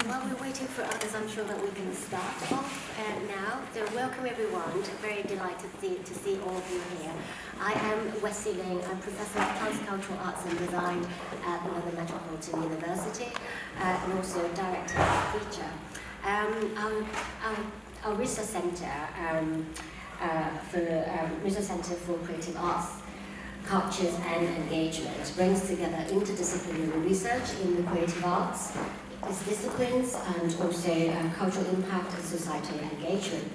While we're waiting for others, I'm sure that we can start off now. So welcome everyone. Very delighted to see all of you here. I am Wesley Ling. I'm Professor of Transcultural Arts and Design at the Metropolitan University and also Director of Feature. Our research centre for Creative Arts, Cultures and Engagement brings together interdisciplinary research in the creative arts, its disciplines, and also cultural impact and societal engagement.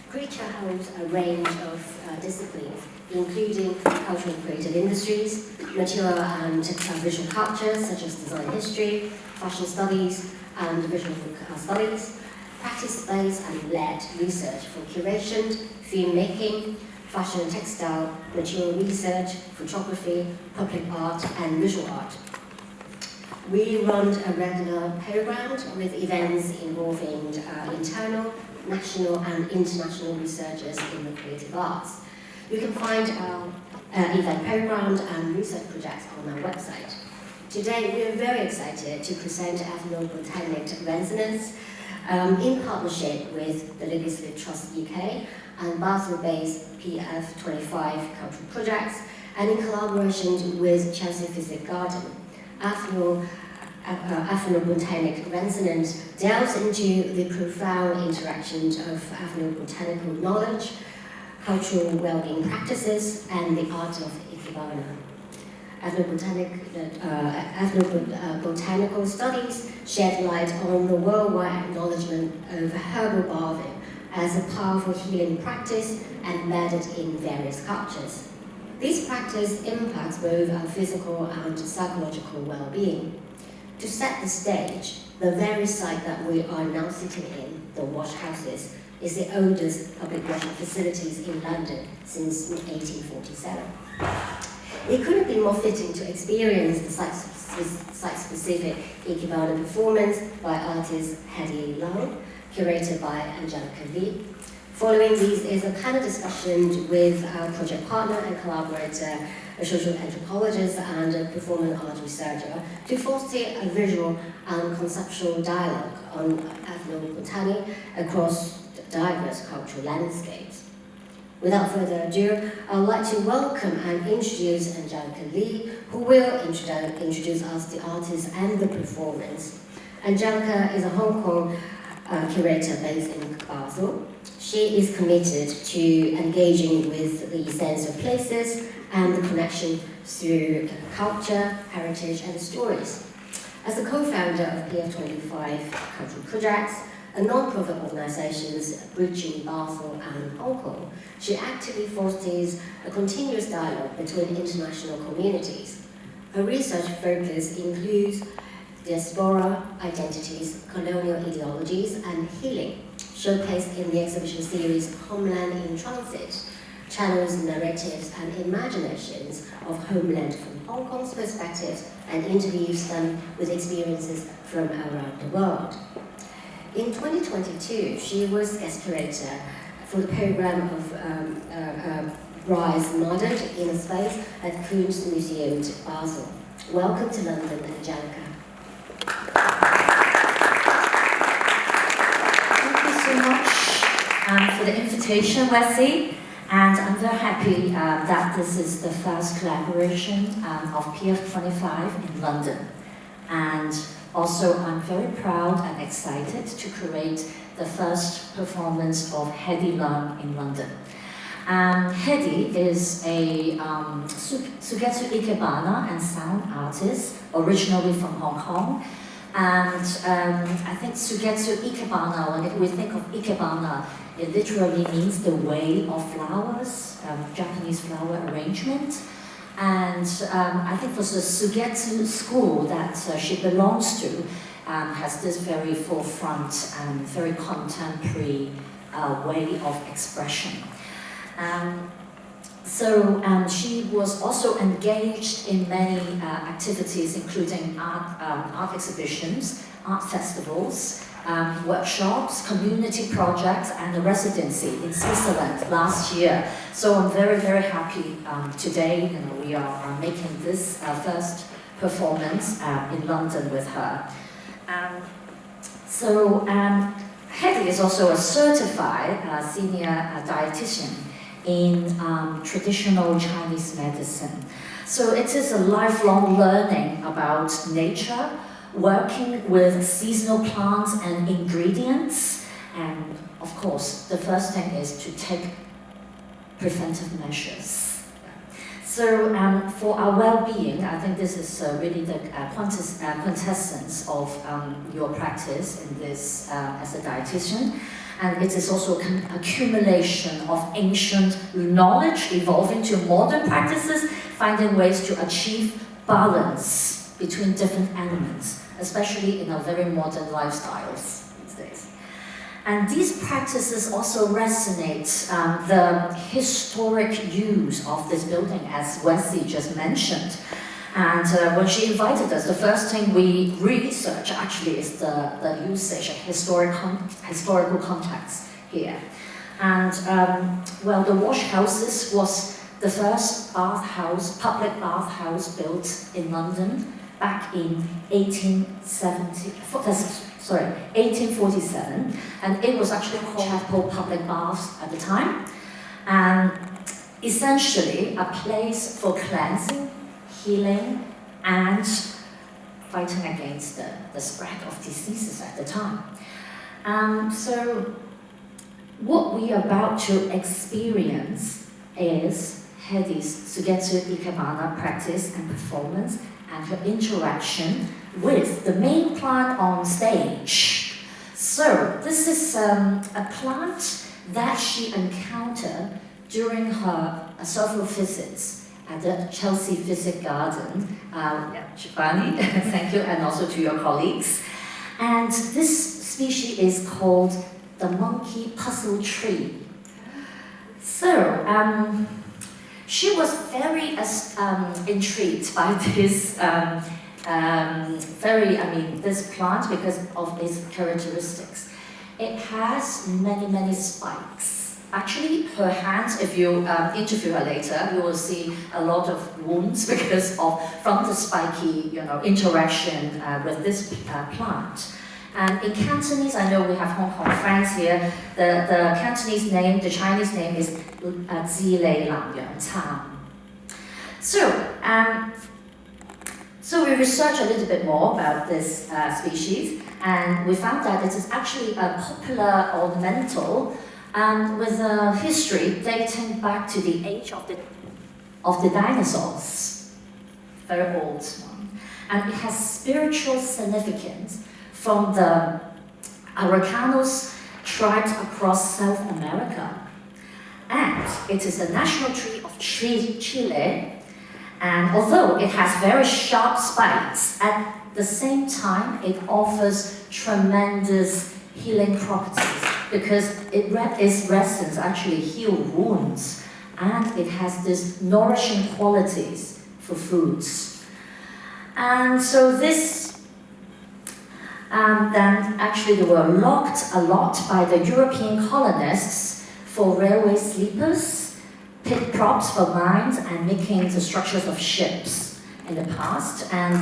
Creature holds a range of disciplines, including cultural and creative industries, material and visual cultures such as design history, fashion studies, and visual studies, practice-based and led research for curation, filmmaking, fashion and textile, material research, photography, public art, and visual art. We run a regular program with events involving internal, national, and international researchers in the creative arts. You can find our event programs and research projects on our website. Today, we are very excited to present Ethno Botanic Resonance in partnership with the Legislative Trust UK and Basel-based PF25 cultural projects, and in collaboration with Chelsea Physic Garden. Ethno Botanic Resonance delves into the profound interactions of ethnobotanical knowledge, cultural well-being practices, and the art of ikebana. Ethnobotanical studies shed light on the worldwide acknowledgement of herbal bathing as a powerful healing practice embedded in various cultures. This practice impacts both our physical and psychological well-being. To set the stage, the very site that we are now sitting in, the wash houses, is the oldest public washing facilities in London since 1847. It couldn't be more fitting to experience the site-specific ikebana performance by artist Hedy Long, curated by Angelica Lee. Following these is a panel discussion with our project partner and collaborator, a social anthropologist and a performing art researcher, to foster a visual and conceptual dialogue on ethnobotany across diverse cultural landscapes. Without further ado, I would like to welcome and introduce Angelica Lee, who will introduce us the artist and the performance. Angelica is a Hong Kong curator based in Basel. She is committed to engaging with the sense of places and the connection through culture, heritage, and stories. As the co-founder of PF25 Cultural Projects, a non-profit organisation bridging Basel and Hong Kong, she actively fosters a continuous dialogue between international communities. Her research focus includes diaspora, identities, colonial ideologies, and healing, showcased in the exhibition series Homeland in Transit, channels narratives and imaginations of homeland from Hong Kong's perspective and interviews them with experiences from around the world. In 2022, she was guest curator for the program of Rise Modern Inner Space at Kunstmuseum Basel. Welcome to London, Angelica. Thank you so much for the invitation, Wesley. And I'm very happy that this is the first collaboration of PF25 in London. And also, I'm very proud and excited to curate the first performance of Hedy Long in London. Hedy is a Sugetsu Ikebana and sound artist, originally from Hong Kong. And I think Sugetsu Ikebana, when we think of Ikebana, it literally means the way of flowers, Japanese flower arrangement. And I think for the Sugetsu school that she belongs to, has this very forefront and very contemporary way of expression. She was also engaged in many activities, including art exhibitions, art festivals, workshops, community projects, and a residency in Switzerland last year. So I'm very, very happy today. We are making this first performance in London with her. So Hedy is also a certified senior dietitian in traditional Chinese medicine. So it is a lifelong learning about nature, working with seasonal plants and ingredients, and of course, the first thing is to take preventive measures. So for our well-being, I think this is really the quintessence of your practice in this as a dietitian. And it is also an accumulation of ancient knowledge evolving to modern practices, finding ways to achieve balance between different elements, especially in our very modern lifestyles these days. And these practices also resonate the historic use of this building, as Wesley just mentioned. And when she invited us, the first thing we research actually is the usage of historical context here. And well, the wash houses was the first public bathhouse built in London back in 1847, and it was actually called Chapel Public Baths at the time, and essentially a place for cleansing, healing, and fighting against the spread of diseases at the time. So what we are about to experience is Hedy's Sugetsu Ikebana practice and performance and her interaction with the main plant on stage. So this is a plant that she encountered during her several visits at the Chelsea Physic Garden. Shivani, thank you, and also to your colleagues. And this species is called the monkey puzzle tree. So she was very intrigued by this this plant because of its characteristics. It has many spikes. Actually, her hands, if you interview her later, you will see a lot of wounds because from the spiky, interaction with this plant. And in Cantonese, I know we have Hong Kong friends here. The Cantonese name, the Chinese name is Zilei Lang Yang Cang. So we researched a little bit more about this species, and we found that it is actually a popular ornamental with a history dating back to the age of the dinosaurs, very old one. And it has spiritual significance from the Araucanos tribes across South America. And it is the national tree of Chile. And although it has very sharp spikes, at the same time it offers tremendous healing properties because its resins actually heal wounds, and it has these nourishing qualities for foods. And so this then actually they were locked a lot by the European colonists for railway sleepers, pit props for mines, and making the structures of ships in the past, and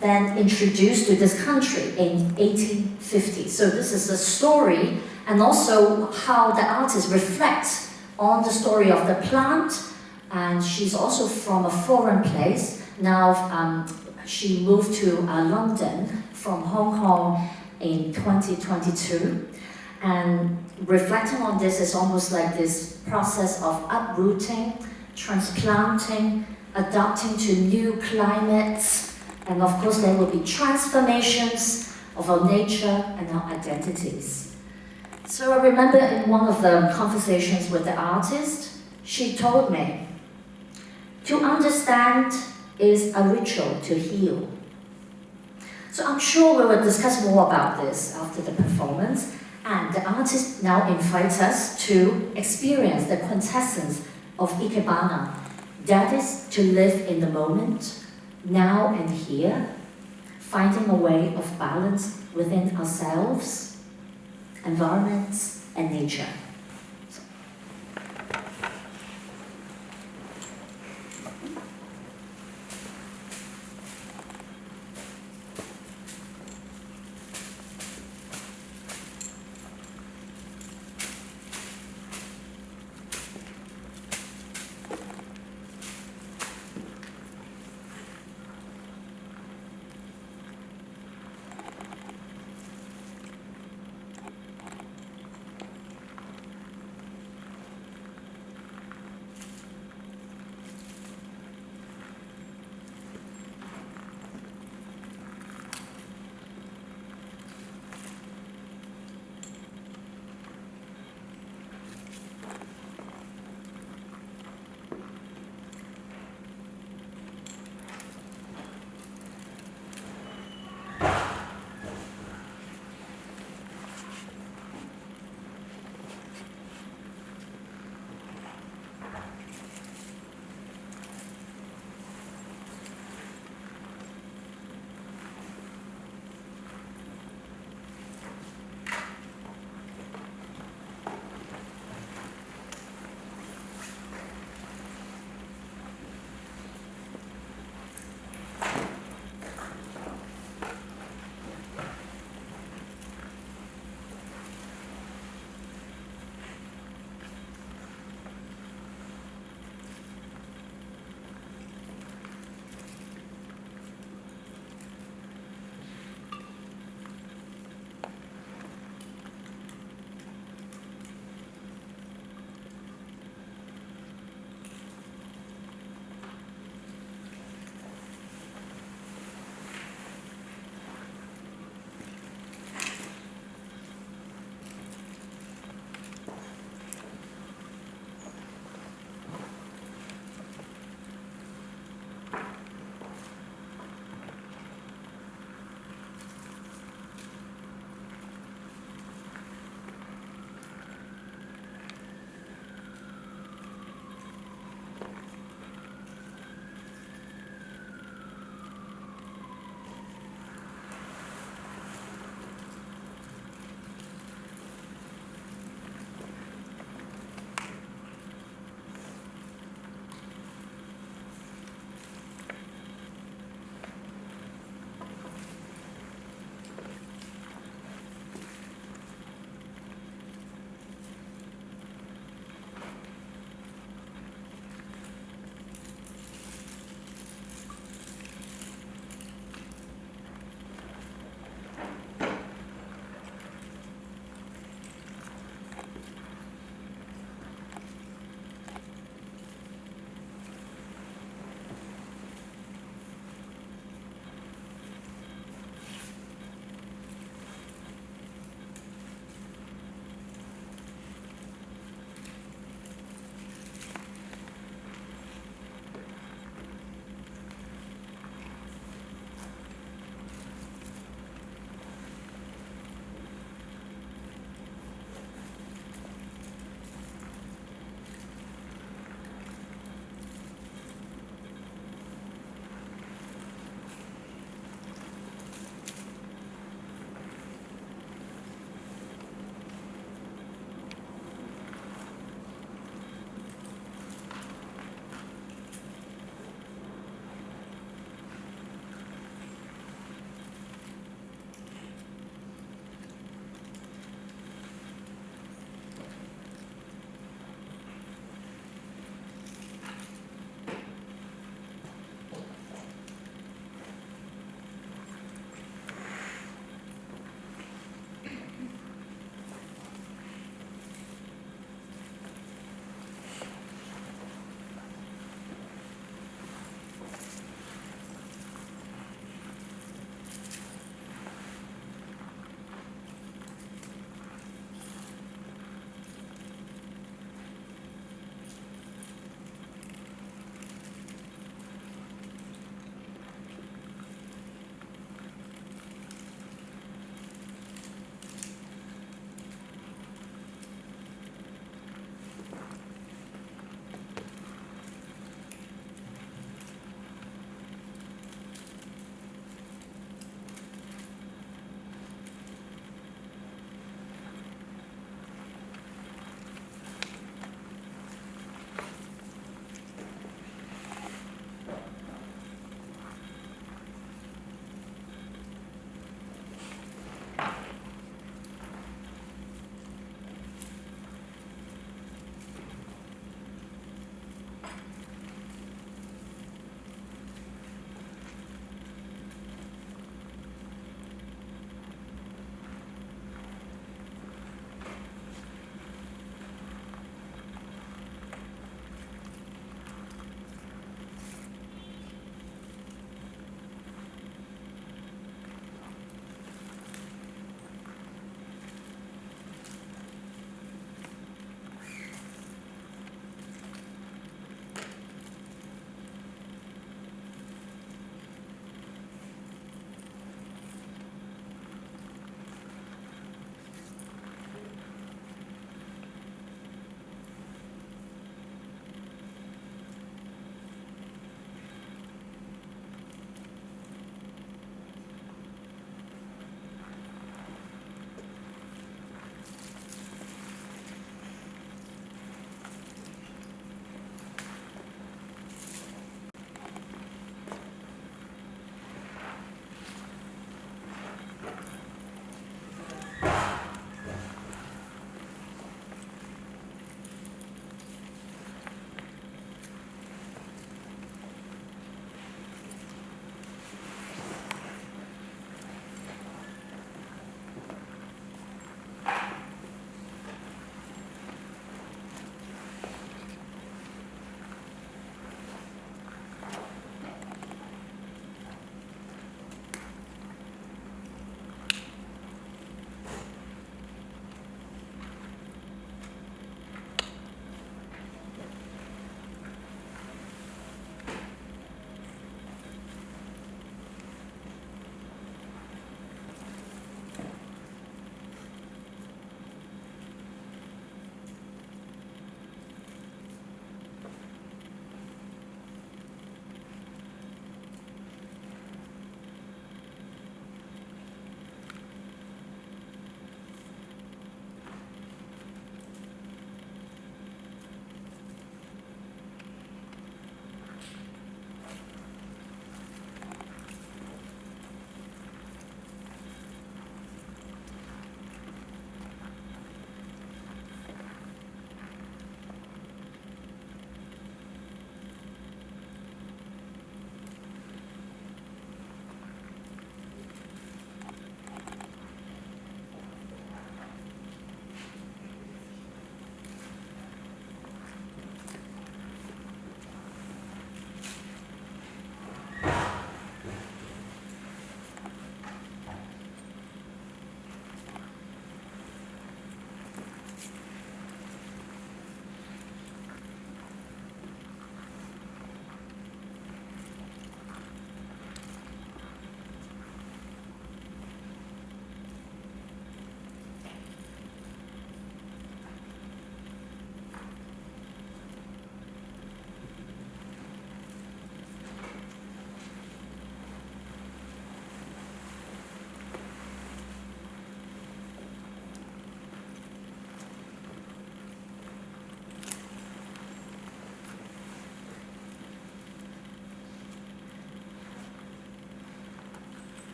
then introduced to this country in 1850. So this is a story, and also how the artist reflects on the story of the plant. And she's also from a foreign place. Now she moved to London from Hong Kong in 2022. And reflecting on this is almost like this process of uprooting, transplanting, adapting to new climates, and of course there will be transformations of our nature and our identities. So I remember in one of the conversations with the artist, she told me, to understand is a ritual to heal. So I'm sure we will discuss more about this after the performance. And the artist now invites us to experience the quintessence of Ikebana. That is to live in the moment, now and here, finding a way of balance within ourselves, environments, and nature.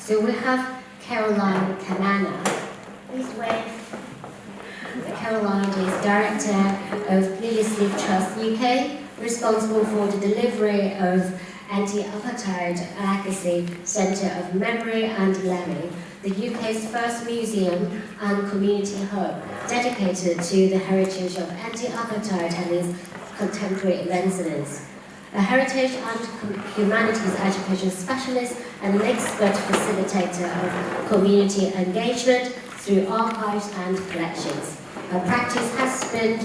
So we have Caroline Kamana. Please wave. Caroline is Director of Lily Sleep Trust UK, responsible for the delivery of Anti-Apartheid Advocacy Centre of Memory and Learning, the UK's first museum and community hub dedicated to the heritage of anti-apartheid and its contemporary incidents. A heritage and humanities education specialist and an expert facilitator of community engagement through archives and collections. Her practice has been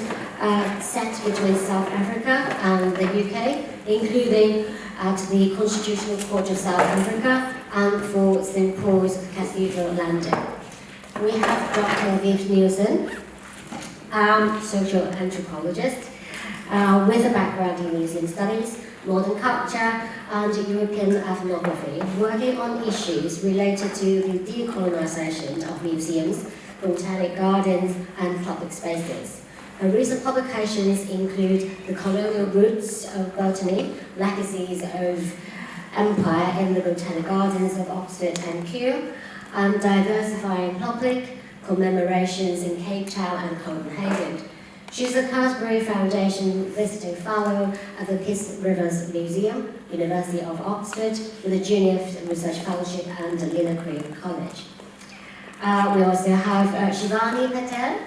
set between South Africa and the UK, including at the Constitutional Court of South Africa and for St Paul's Cathedral, London. We have Dr. Viv Nielsen, social anthropologist, with a background in museum studies, modern culture, and European ethnography, working on issues related to the decolonisation of museums, botanic gardens, and public spaces. Her recent publications include The Colonial Roots of Botany, Legacies of Empire in the Botanic Gardens of Oxford and Kew, and Diversifying Public, Commemorations in Cape Town and Copenhagen. She's a Carlsberg Foundation Visiting Fellow at the Peace Rivers Museum, University of Oxford, with a Junior Research Fellowship and the Lina Creek College. We also have Shivani Patel.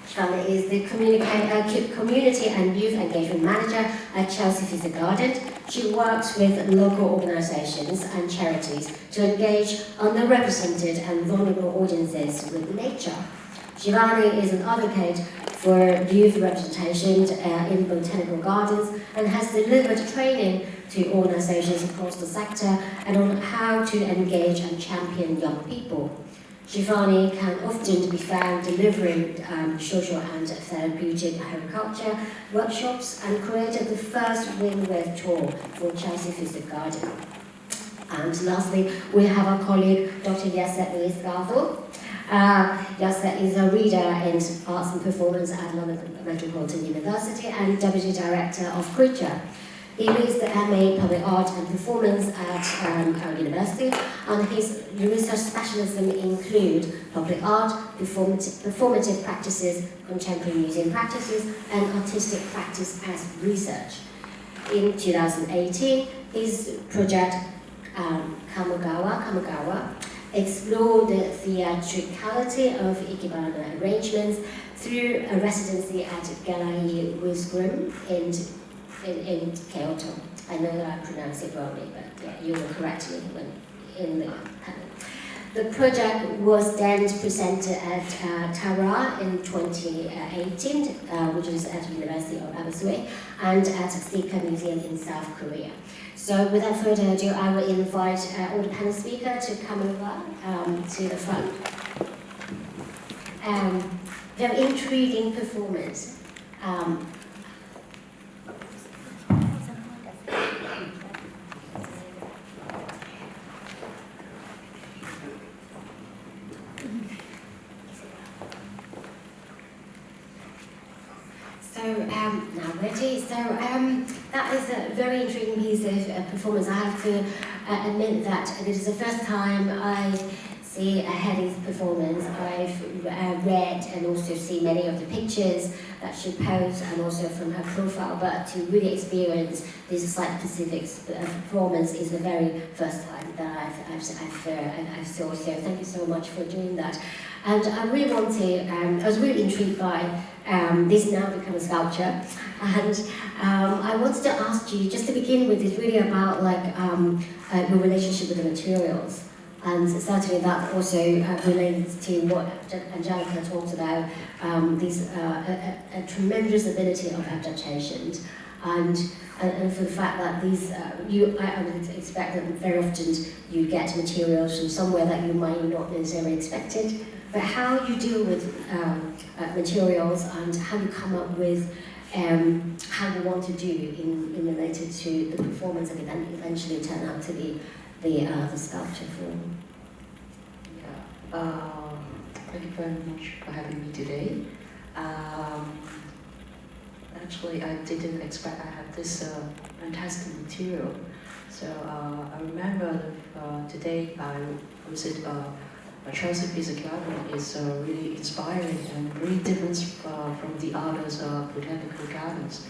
Shivani is the Community and Youth Engagement Manager at Chelsea Physic Garden. She works with local organisations and charities to engage underrepresented and vulnerable audiences with nature. Shivani is an advocate for youth representation in botanical gardens and has delivered training to organisations across the sector and on how to engage and champion young people. Shivani can often be found delivering social and therapeutic agriculture workshops and created the first Win-With tour for Chelsea Physic Garden. And lastly, we have our colleague, Dr. Yasser Louis-Garville. Yasser is a reader in arts and performance at London Metropolitan University and Deputy Director of Creature. He leads the MA Public Art and Performance at our university, and his research specialism include public art, performative practices, contemporary museum practices, and artistic practice as research. In 2018, his project Kamogawa explored the theatricality of ikebana arrangements through a residency at Gallery Wisgrim in Kyoto. I know that I pronounced it wrongly, but yeah, you will correct me when in the panel. The project was then presented at Tara in 2018, which is at the University of Aberystwyth, and at Sika Museum in South Korea. So without further ado, I will invite all the panel speakers to come over to the front. Very intriguing performance. Now ready. So that is a very intriguing piece of performance. I have to admit that this is the first time I see a Hetty's performance. I've read and also seen many of the pictures that she posed and also from her profile, but to really experience this site-specific performance is the very first time that I've saw. So thank you so much for doing that. And I really want to, I was really intrigued by this now become a sculpture. And I wanted to ask you, just to begin with, is really about like your relationship with the materials. And certainly that also relates to what Angelica talked about, a tremendous ability of adaptation. And for the fact that these, I would expect that very often you get materials from somewhere that you might not necessarily expected. But how you deal with materials and how you come up with how you want to do in related to the performance and then eventually turn out to be the sculpture form. Yeah. Thank you very much for having me today. Actually, I didn't expect I had this fantastic material. So I remember today I visit Chelsea Physics Garden is really inspiring and really different from the others botanical gardens.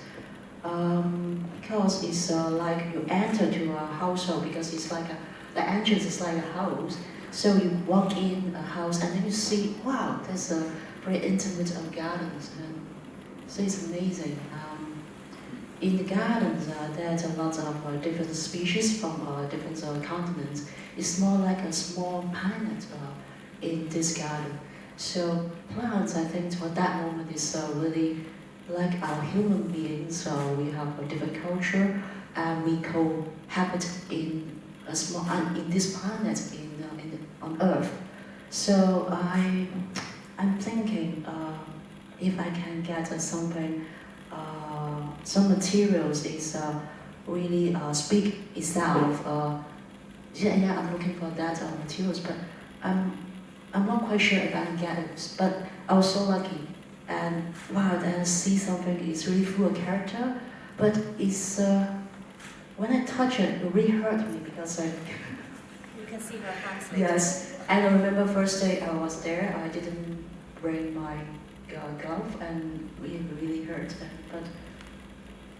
Because it's like you enter to a household because it's like the entrance is like a house. So you walk in a house and then you see, wow, there's a very intimate gardens. And so it's amazing. In the gardens, there's a lot of different species from different continents. It's more like a small planet in this garden. So plants, I think, for that moment is really like our human beings. We have a different culture, and we cohabit in a small in this planet on Earth. So I'm thinking if I can get something. Some materials is really speak itself. Yeah, I'm looking for that materials, but I'm not quite sure if I can get it. But I was so lucky, and wow, then see something is really full of character. But it's when I touch it, it really hurt me because I. You can see her hands. Yes, and I remember first day I was there, I didn't bring my glove, and it really hurt. But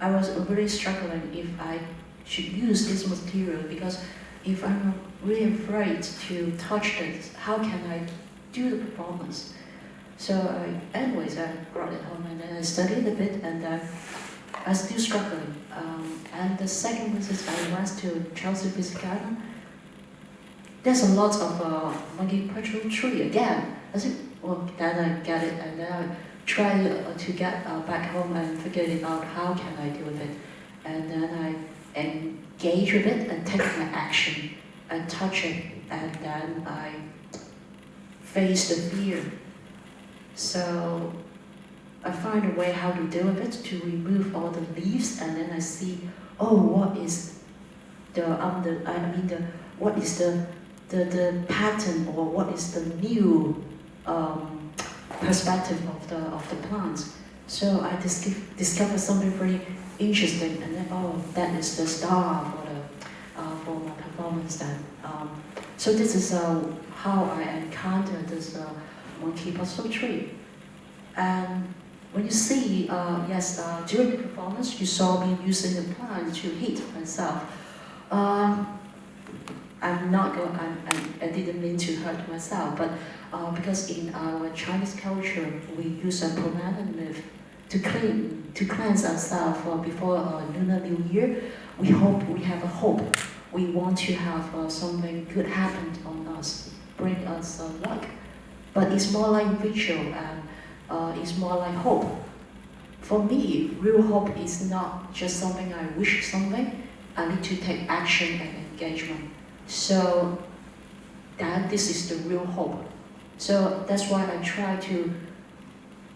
I was really struggling if I should use this material because if I'm really afraid to touch it, how can I do the performance? So anyways, I brought it home and then I studied a bit and I'm still struggling. And the second visit I went to Chelsea Physics Garden. There's a lot of monkey petrol tree again. I said, well, then I get it and then I try to get back home and figure it out how can I deal with it. And then I engage with it and take my action and touch it and then I face the fear. So I find a way how to deal with it, to remove all the leaves and then I see, oh, what is what is the pattern or what is the new perspective of the plants. So I discovered something very interesting, and then that is the star for my performance. Then, so this is how I encountered this monkey puzzle tree. And when you see, during the performance, you saw me using the plant to hit myself. I didn't mean to hurt myself, but because in our Chinese culture, we use a banana leaf to cleanse ourselves before Lunar New Year. We have a hope. We want to have something good happen on us, bring us luck. But it's more like ritual and it's more like hope. For me, real hope is not just something I wish something. I need to take action and engagement. So this is the real hope. So that's why I try to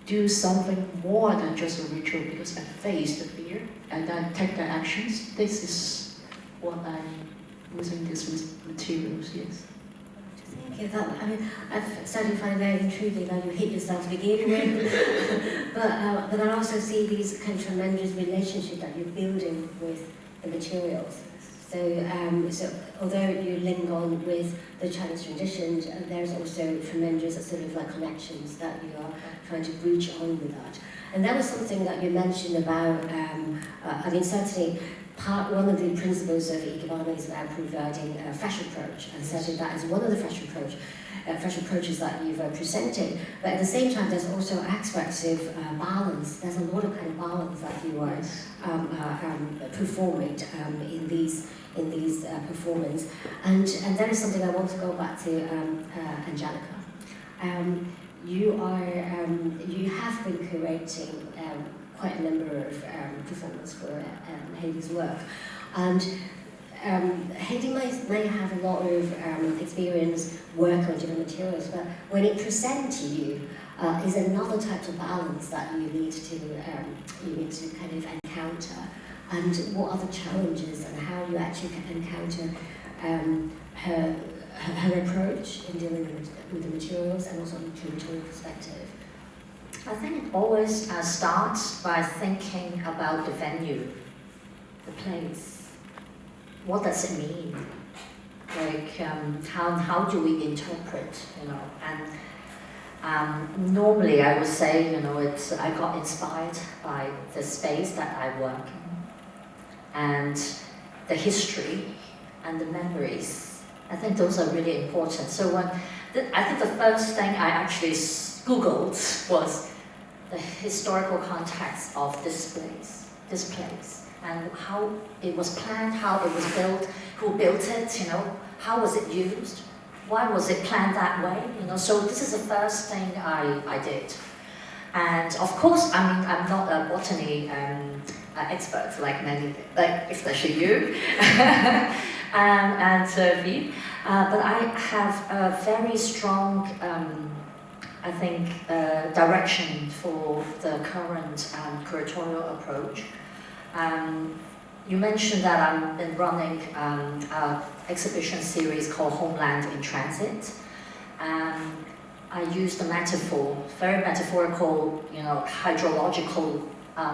do something more than just a ritual because I face the fear and then take the actions. This is what I'm using these materials, yes. Thank you. I certainly find it very intriguing that you hit yourself to begin with. but I also see these kind of tremendous relationship that you're building with the materials. So although you link on with the Chinese tradition, there's also tremendous sort of like connections that you are trying to bridge on with that. And that was something that you mentioned about, certainly one of the principles of Ikebana is about providing a fresh approach, and certainly that is one of the fresh approaches that you've presented. But at the same time, there's also aspects of balance. There's a lot of kind of balance that you are performing in these performance, and that is something I want to go back to Angelica. You have been curating quite a number of performances for Heidi's work, and Heidi may have a lot of experience working on different materials, but when it presents to you, is another type of balance that you need to kind of encounter. And what are the challenges and how you actually can encounter her approach in dealing with the materials and also from a curatorial perspective? I think it always starts by thinking about the venue, the place. What does it mean? Like, how do we interpret, you know? And normally I would say, you know, I got inspired by the space that I work in, and the history and the memories. I think those are really important. So I think the first thing I actually Googled was the historical context of this place, and how it was planned, how it was built, who built it, you know, how was it used, why was it planned that way, you know. So this is the first thing I did. And of course, I mean, I'm not a botany expert like many, like especially you and Vi, but I have a very strong, I think, direction for the current curatorial approach. You mentioned that I've been running an exhibition series called Homeland in Transit. I use the metaphor, very metaphorical, you know, hydrological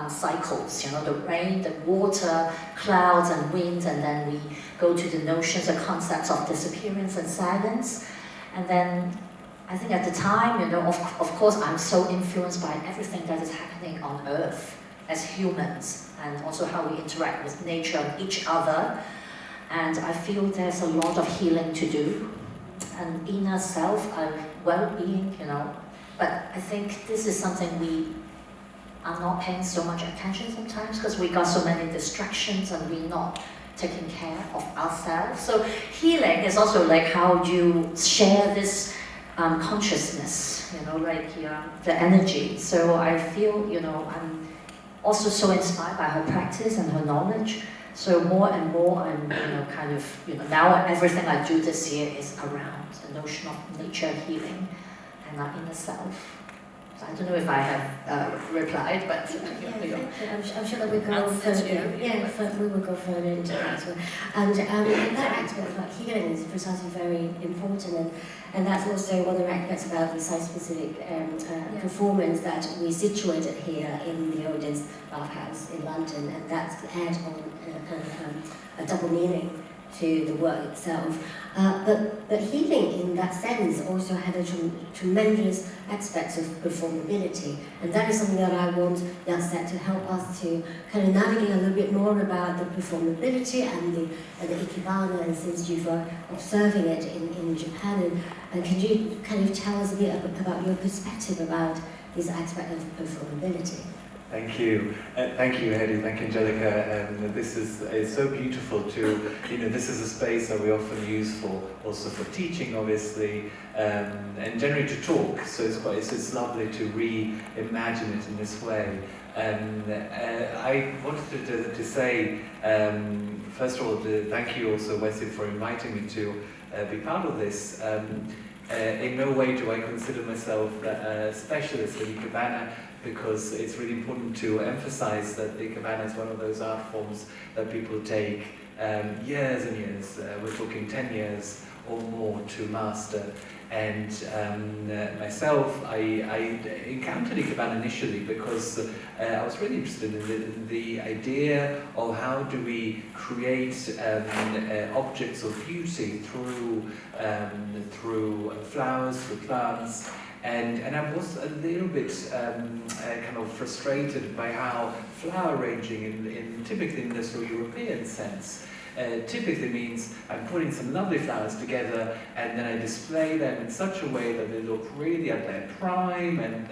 cycles, you know, the rain, the water, clouds and wind, and then we go to the notions and concepts of disappearance and silence. And then I think at the time, you know, of course, I'm so influenced by everything that is happening on Earth as humans, and also how we interact with nature and each other. And I feel there's a lot of healing to do, and inner self, well-being, you know. But I think this is something we are not paying so much attention sometimes, because we got so many distractions and we're not taking care of ourselves. So healing is also like how you share this consciousness, you know, like the energy. So I feel, you know, I'm also so inspired by her practice and her knowledge. So more and more I'm, you know, kind of, you know, now everything I do this year is around the notion of nature healing and our inner self. So I don't know if I have replied, but I'm sure that we go further. We will go further into that as well. And that aspect about healing is precisely very important, and that's also one of the aspects about the site-specific performance that we situated here in the Odense Bathhouse in London, and that's add on a double meaning to the work itself. But healing in that sense also had a tremendous aspects of performability, and that is something that I want Yaset to help us to kind of navigate a little bit more about the performability and the ikebana, and since you've observing it in Japan, and can you kind of tell us a bit about your perspective about this aspect of performability? Thank you, Hedy. Thank you, Angelica. This is so beautiful to, you know, this is a space that we often use for also for teaching, obviously, and generally to talk. So it's lovely to reimagine it in this way. I wanted to say, first of all, thank you also, Wesley, for inviting me to be part of this. In no way do I consider myself a specialist in ikebana, because it's really important to emphasize that the ikebana is one of those art forms that people take years and years, we're talking 10 years or more to master. And myself, I encountered ikebana initially because I was really interested in the idea of how do we create objects of beauty through flowers, through plants. And I was a little bit kind of frustrated by how flower arranging, typically in the sort of European sense, typically means I'm putting some lovely flowers together and then I display them in such a way that they look really at their prime, and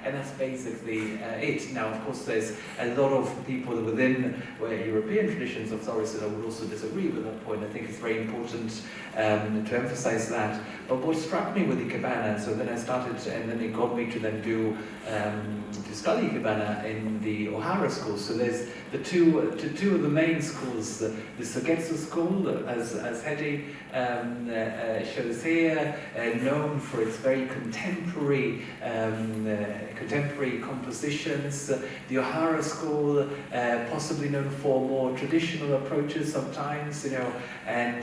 that's basically it. Now, of course, there's a lot of people within European traditions of florists that would also disagree with that point. I think it's very important to emphasize that. But what struck me with ikebana, so then I started, and then it got me to then do to study ikebana in the Ohara school. So there's the two of the main schools, the Sogetsu school, as Hedy shows here, known for its very contemporary compositions. The Ohara school, possibly known for more traditional approaches sometimes, you know, and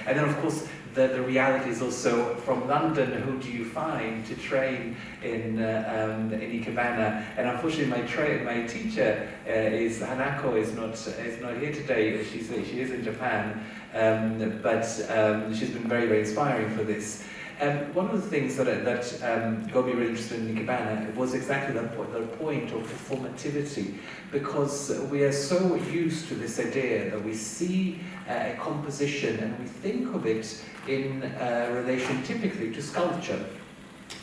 then of course the reality is also from London, who do you find to train in Ikebana? And unfortunately, my teacher is Hanako is not here today. She is in Japan, but she's been very, very inspiring for this. One of the things that got me really interested in Ikebana was exactly the point of performativity, because we are so used to this idea that we see a composition and we think of it in relation typically to sculpture.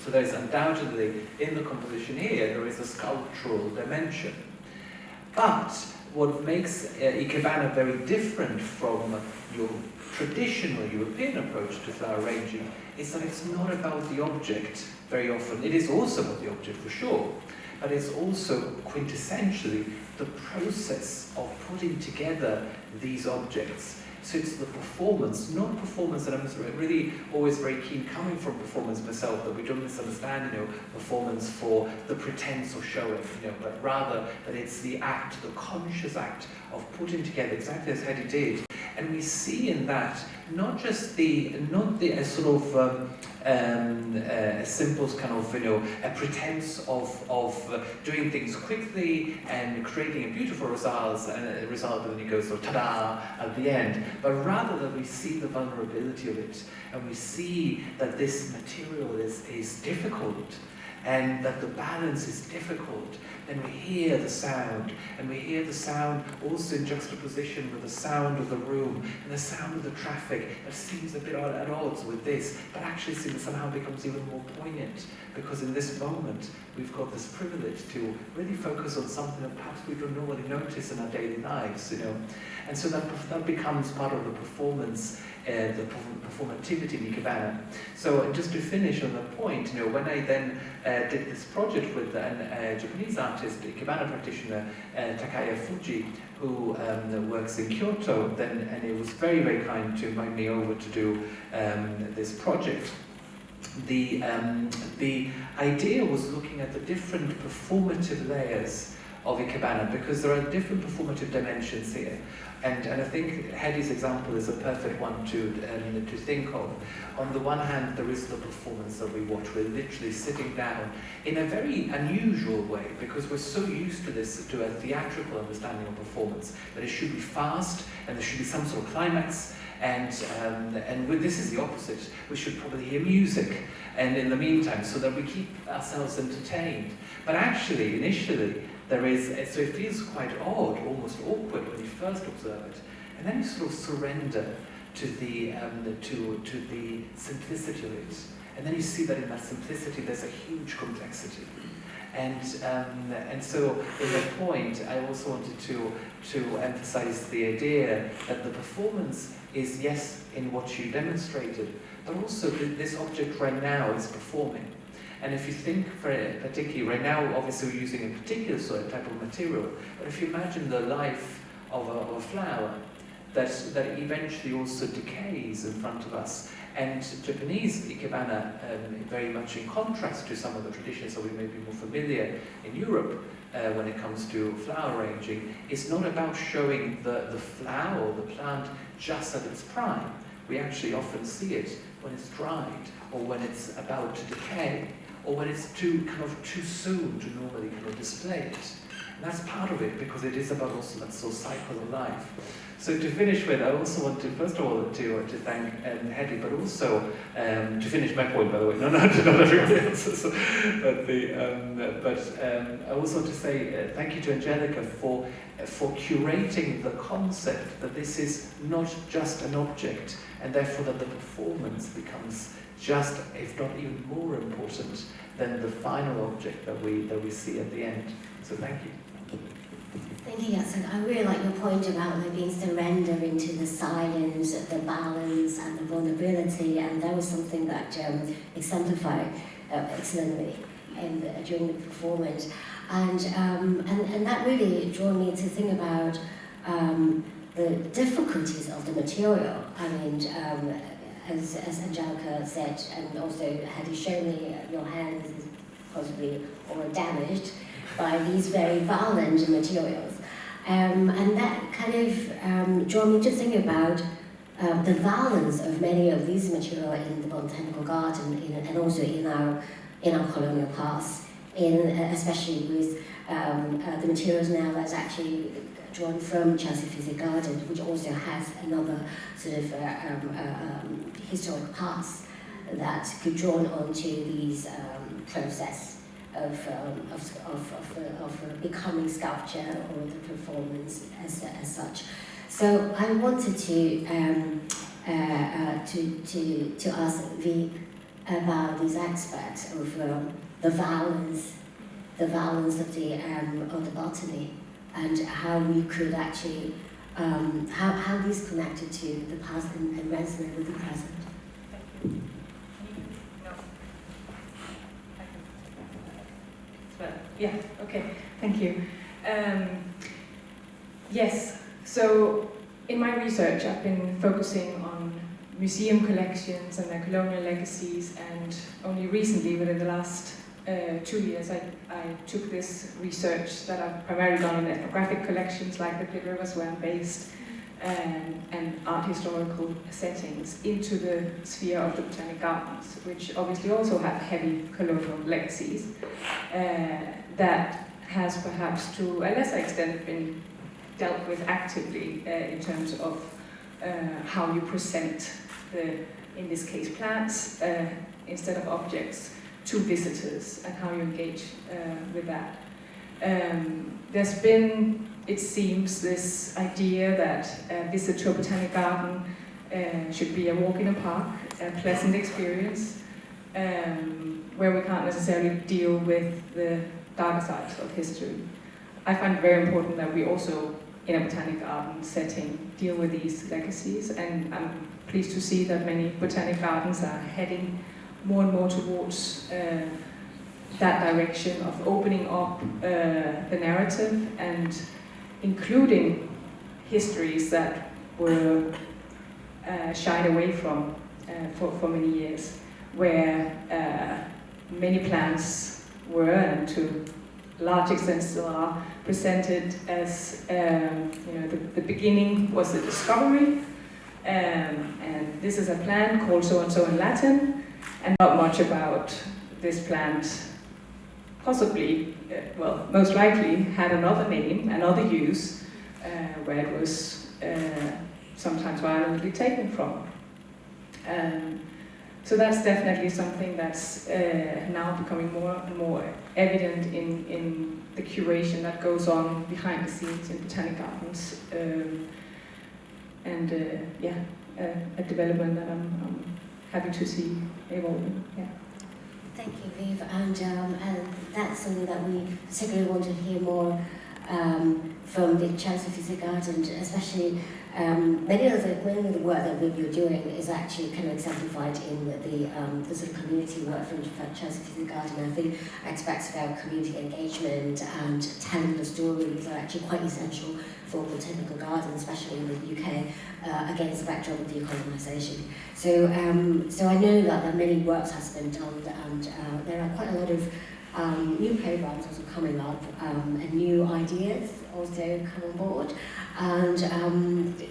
So there's undoubtedly, in the composition here, there is a sculptural dimension. But what makes Ikebana very different from your traditional European approach to flower arranging is that it's not about the object very often. It is also about the object for sure, but it's also quintessentially the process of putting together these objects. So it's the performance, not performance, and I'm really always very keen coming from performance myself, that we don't misunderstand, performance for the pretense of showing, but rather that it's the act, the conscious act of putting together exactly as Hedy did. And we see in that not just a sort of a simple kind of a pretense of doing things quickly and creating a beautiful result, and a result that then you go sort of ta-da at the end, but rather that we see the vulnerability of it, and we see that this material is difficult, and that the balance is difficult. And we hear the sound, and we hear the sound also in juxtaposition with the sound of the room and the sound of the traffic that seems a bit at odds with this, but actually somehow becomes even more poignant, because in this moment we've got this privilege to really focus on something that perhaps we don't normally notice in our daily lives, And so that becomes part of the performance, the performativity in Ikebana. So just to finish on the point, when I then did this project with a Japanese artist, Ikebana practitioner, Takaya Fuji, who works in Kyoto, and he was very, very kind to invite me over to do this project. The idea was looking at the different performative layers of Ikebana, because there are different performative dimensions here. And I think Hedy's example is a perfect one to think of. On the one hand, there is the performance that we watch. We're literally sitting down in a very unusual way, because we're so used to this, to a theatrical understanding of performance, that it should be fast and there should be some sort of climax. And this is the opposite. We should probably hear music, and in the meantime, so that we keep ourselves entertained. But actually, initially, so it feels quite odd, almost awkward when you first observe it, and then you sort of surrender to the simplicity of it, and then you see that in that simplicity there's a huge complexity. And so in that point, I also wanted to emphasize the idea that the performance is, yes, in what you demonstrated, but also this object right now is performing. And if you think particularly, right now obviously we're using a particular sort of type of material, but if you imagine the life of a flower that eventually also decays in front of us, and Japanese Ikebana, very much in contrast to some of the traditions that we may be more familiar in Europe when it comes to flower arranging, is not about showing the flower or the plant just at its prime. We actually often see it when it's dried, or when it's about to decay, or when it's too soon to normally display it. And that's part of it, because it is about also that sort of cycle of life. So to finish with, I also want to, first of all, to thank Hedy, but also, to finish my point, by the way, not everybody else, but I also want to say thank you to Angelica for curating the concept that this is not just an object, and therefore that the performance becomes just, if not even more important than the final object that we see at the end. So thank you. Thank you, Yatsen. I really like your point about there being surrender into the silence, the balance, and the vulnerability, and that was something that exemplified excellently during the performance. And that really drew me to think about the difficulties of the material. I mean, as Angelica said, and also had you shown me your hands is possibly all damaged by these very violent materials. And that kind of drew me to think about the valence of many of these material in the botanical garden and also in our colonial past, especially with the materials now that's actually drawn from Chelsea Physic Garden, which also has another sort of historic past that could draw onto these process of becoming sculpture or the performance as such. So I wanted to ask Viv about these aspects of the valence of the botany, and how we could actually how these connected to the past and resonate with the present. Yeah, okay, thank you. Yes, so in my research I've been focusing on museum collections and their colonial legacies, and only recently, within the last 2 years, I took this research that I've primarily done in ethnographic collections like the Pitt Rivers where I'm based, and art historical settings into the sphere of the Botanic Gardens, which obviously also have heavy colonial legacies, that has perhaps to a lesser extent been dealt with actively in terms of how you present in this case plants instead of objects to visitors, and how you engage with that. There's been, it seems, this idea that a visit to a botanic garden should be a walk in a park, a pleasant experience, where we can't necessarily deal with the darker sides of history. I find it very important that we also, in a botanic garden setting, deal with these legacies, and I'm pleased to see that many botanic gardens are heading more and more towards that direction of opening up the narrative and including histories that were shied away from for many years, where many plants were, and to a large extent still are, presented as the beginning was the discovery, and this is a plant called so and so in Latin, and not much about this plant. Possibly, well, most likely had another name, another use, where it was sometimes violently taken from. So that's definitely something that's now becoming more and more evident in the curation that goes on behind the scenes in botanic gardens, a development that I'm happy to see evolving. Yeah. Thank you, Viv, and that's something that we particularly want to hear more from the Chelsea Physic Garden, especially many of the work that you're doing is actually kind of exemplified in the sort of community work from Chelsea Physic Garden. I think aspects about community engagement and telling the stories are actually quite essential for botanical gardens, especially in the UK, against the backdrop of decolonisation. So I know that many works has been done, and there are quite a lot of new programs also coming up, and new ideas also come on board. And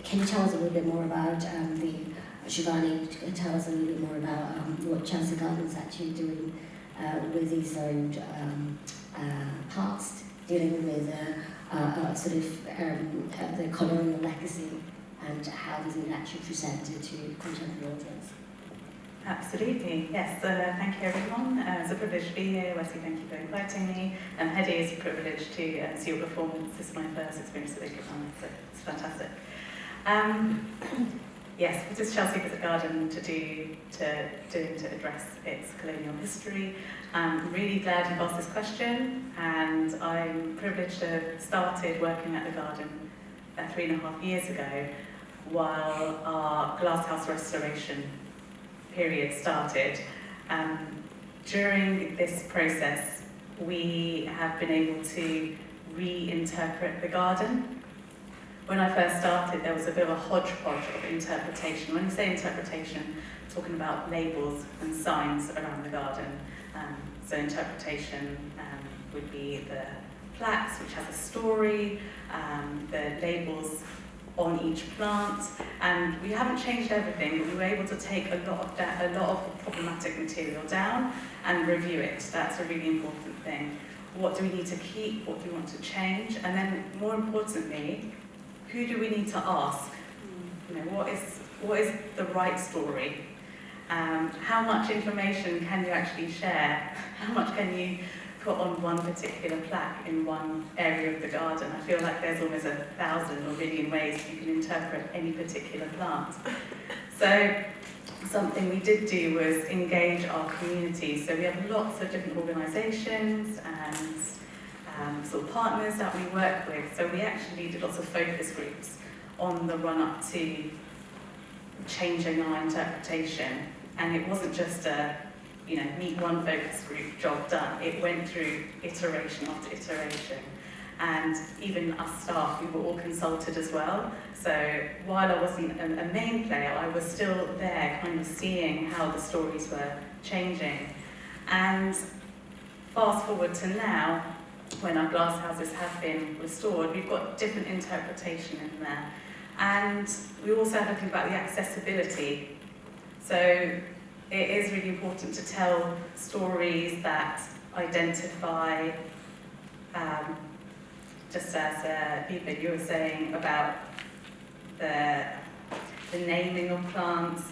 can you tell us a little bit more about Shivani, tell us a little bit more about what Chelsea Gardens actually doing with these old past, dealing with sort of the colonial legacy, and how this is actually presented to contemporary audience. Absolutely, yes. Thank you everyone. It's a privilege to be here. Wesley, thank you for inviting me. Hedy, it's a privilege to see your performance. This is my first experience at the Botanic, so it's fantastic. Yes, what does Chelsea Physic Garden to address its colonial history? I'm really glad you asked this question, and I'm privileged to have started working at the garden 3.5 years ago, while our glasshouse restoration period started. During this process, we have been able to reinterpret the garden. When I first started, there was a bit of a hodgepodge of interpretation. When we say interpretation, we're talking about labels and signs around the garden. So interpretation would be the plaques, which has a story, the labels on each plant, and we haven't changed everything, but we were able to take a lot of the problematic material down and review it. That's a really important thing. What do we need to keep? What do we want to change? And then, more importantly, who do we need to ask? You know, what is the right story? How much information can you actually share? How much can you put on one particular plaque in one area of the garden? I feel like there's almost 1,000 or 1,000,000 ways you can interpret any particular plant. So something we did do was engage our community. So we have lots of different organisations and sort of partners that we work with. So we actually did lots of focus groups on the run-up to changing our interpretation. And it wasn't just a, meet one focus group, job done. It went through iteration after iteration. And even us staff, we were all consulted as well. So while I wasn't a main player, I was still there kind of seeing how the stories were changing. And fast forward to now, when our glass houses have been restored, we've got different interpretation in there. And we also have to think about the accessibility. So it is really important to tell stories that identify, just as Viva, you were saying about the naming of plants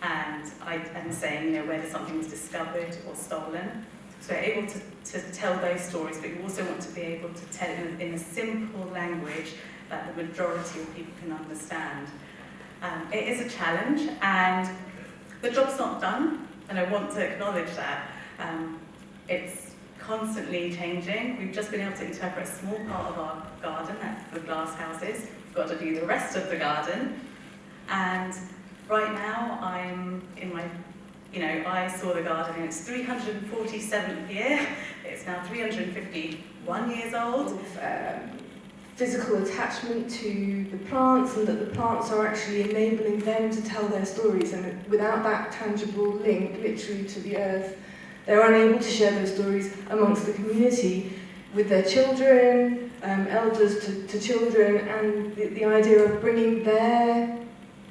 and saying, whether something was discovered or stolen. So we're able to tell those stories, but you also want to be able to tell it in a simple language that the majority of people can understand. It is a challenge, and the job's not done, and I want to acknowledge that. It's constantly changing. We've just been able to interpret a small part of our garden, that's the glass houses. We've got to do the rest of the garden. And right now, I'm in my, I saw the garden in its 347th year. It's now 351 years old. Physical attachment to the plants, and that the plants are actually enabling them to tell their stories, and without that tangible link literally to the earth, they're unable to share those stories amongst the community with their children, elders to children, and the idea of bringing their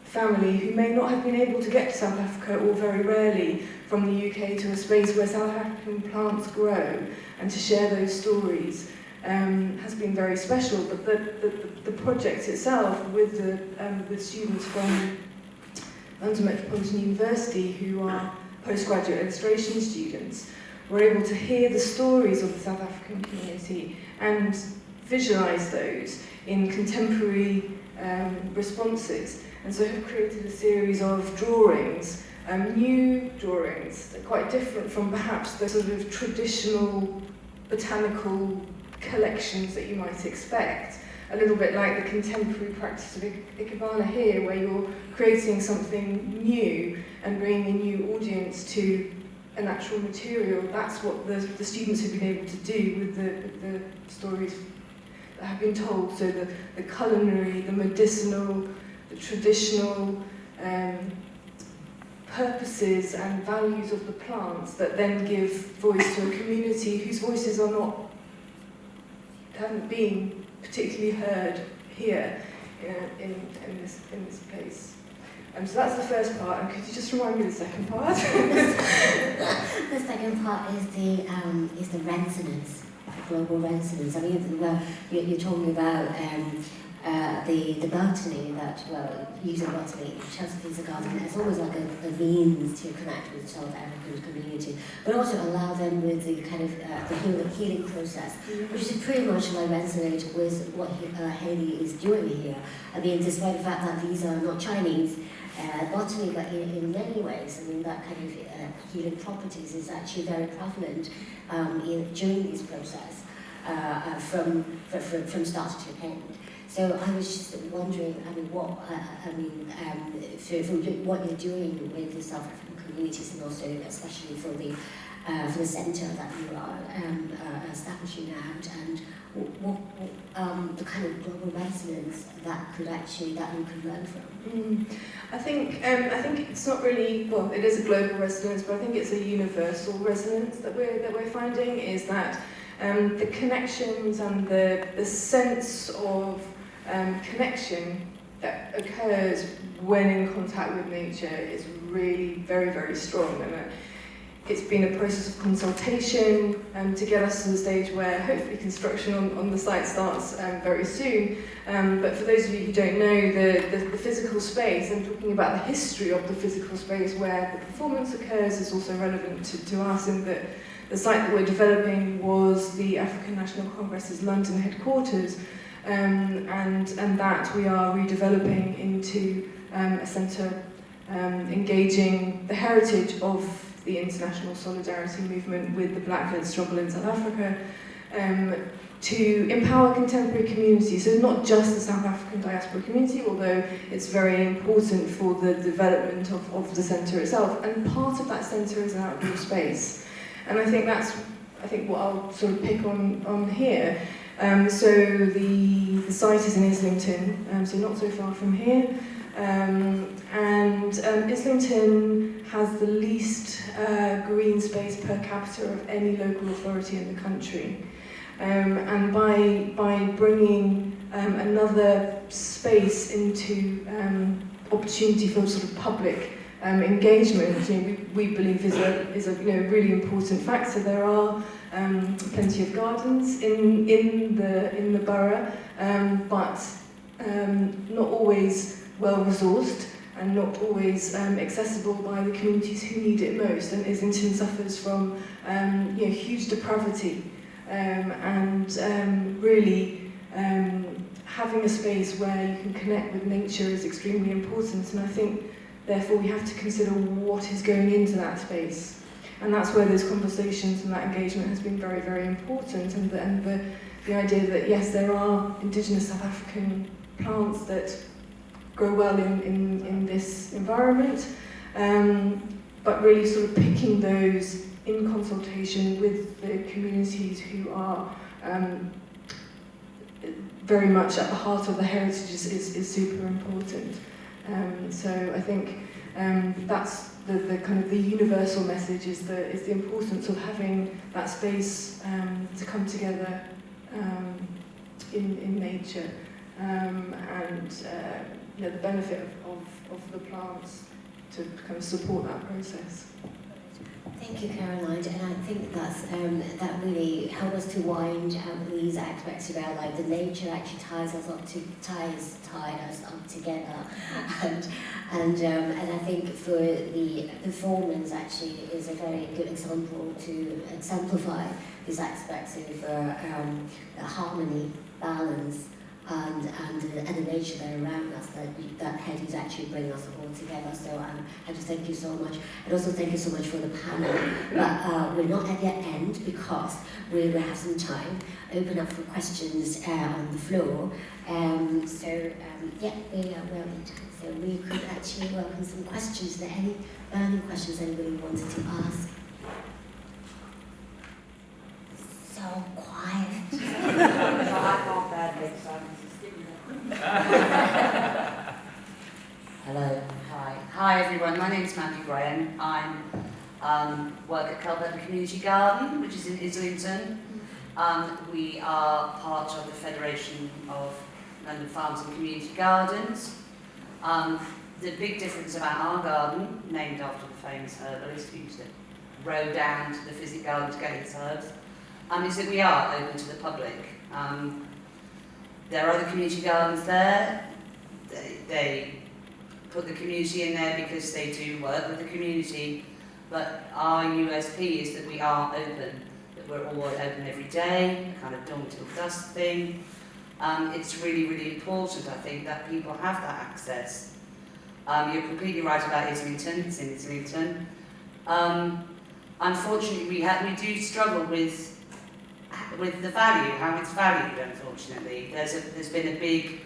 family, who may not have been able to get to South Africa, or very rarely, from the UK to a space where South African plants grow, and to share those stories. Has been very special, but the project itself with students from London Metropolitan University, who are postgraduate illustration students, were able to hear the stories of the South African community and visualise those in contemporary responses, and so have created a series of drawings, new drawings, quite different from perhaps the sort of traditional botanical collections that you might expect. A little bit like the contemporary practice of Ikebana here, where you're creating something new and bringing a new audience to a natural material. That's what the students have been able to do with the stories that have been told. So the culinary, the medicinal, the traditional purposes and values of the plants that then give voice to a community whose voices haven't been particularly heard here in this place. So that's the first part, and could you just remind me the second part? The second part is the resonance, global resonance. I mean, well, you're talking about the botany, using botany in Chesapeake Garden as always like a means to connect with South African community, but also allow them with the kind of the healing process, which is pretty much like resonate with what Haley is doing here. I mean, despite the fact that these are not Chinese botany, but in many ways, I mean, that kind of healing properties is actually very prevalent during this process from start to end. So I was just wondering, from what you're doing with the South African communities, and also especially for the centre that you are establishing out, and what the kind of global resonance that you can learn from. I think it's not really, well, it is a global resonance, but I think it's a universal resonance that we're finding, is that the connections and the sense of connection that occurs when in contact with nature is really very, very strong. And it's been a process of consultation to get us to the stage where hopefully construction on the site starts very soon. But for those of you who don't know, the physical space, and talking about the history of the physical space where the performance occurs, is also relevant to us in that the site that we're developing was the African National Congress's London headquarters, and that we are redeveloping into a centre engaging the heritage of the international solidarity movement with the Black Led struggle in South Africa, to empower contemporary communities, so not just the South African diaspora community, although it's very important for the development of the centre itself, and part of that centre is an outdoor space. And I think that's what I'll sort of pick on here. So the site is in Islington, so not so far from here. And Islington has the least green space per capita of any local authority in the country. And by bringing another space into opportunity for sort of public engagement, we believe is a really important factor. There are plenty of gardens in the borough, but not always well resourced and not always accessible by the communities who need it most. And Islington suffers from huge depravity, and really having a space where you can connect with nature is extremely important. And I think therefore we have to consider what is going into that space. And that's where those conversations and that engagement has been very, very important. And the idea that yes, there are indigenous South African plants that grow well in this environment, but really sort of picking those in consultation with the communities who are very much at the heart of the heritage is super important. So I think that's the kind of the universal message is the importance of having that space to come together in nature, and the benefit of the plants to kind of support that process. Thank you, Caroline, and I think that really helps us to wind these aspects about like the nature actually ties us up together, and I think for the performance actually is a very good example to exemplify these aspects of harmony, balance, and the nature that are around us that Hedi's actually bring us all together. So I just thank you so much, and also thank you so much for the panel. But we're not at the end because we will have some time open up for questions on the floor. Yeah, we are in time, so we could actually welcome some questions. Are there any burning questions anybody wanted to ask? So quiet. Hello, hi everyone. My name is Matthew Graham. I work at Culpeper Community Garden, which is in Islington. We are part of the Federation of London Farms and Community Gardens. The big difference about our garden, named after the famous herbalist who used to row down to the Physic Garden to get his herbs, is that we are open to the public. There are other community gardens there. They put the community in there because they do work with the community, but our USP is that we are open, that we're all open every day, kind of dawn till dusk thing. It's really, really important, I think, that people have that access. You're completely right about Islington, it's in Islington. Unfortunately, we do struggle with the value, how it's valued, unfortunately. There's been a big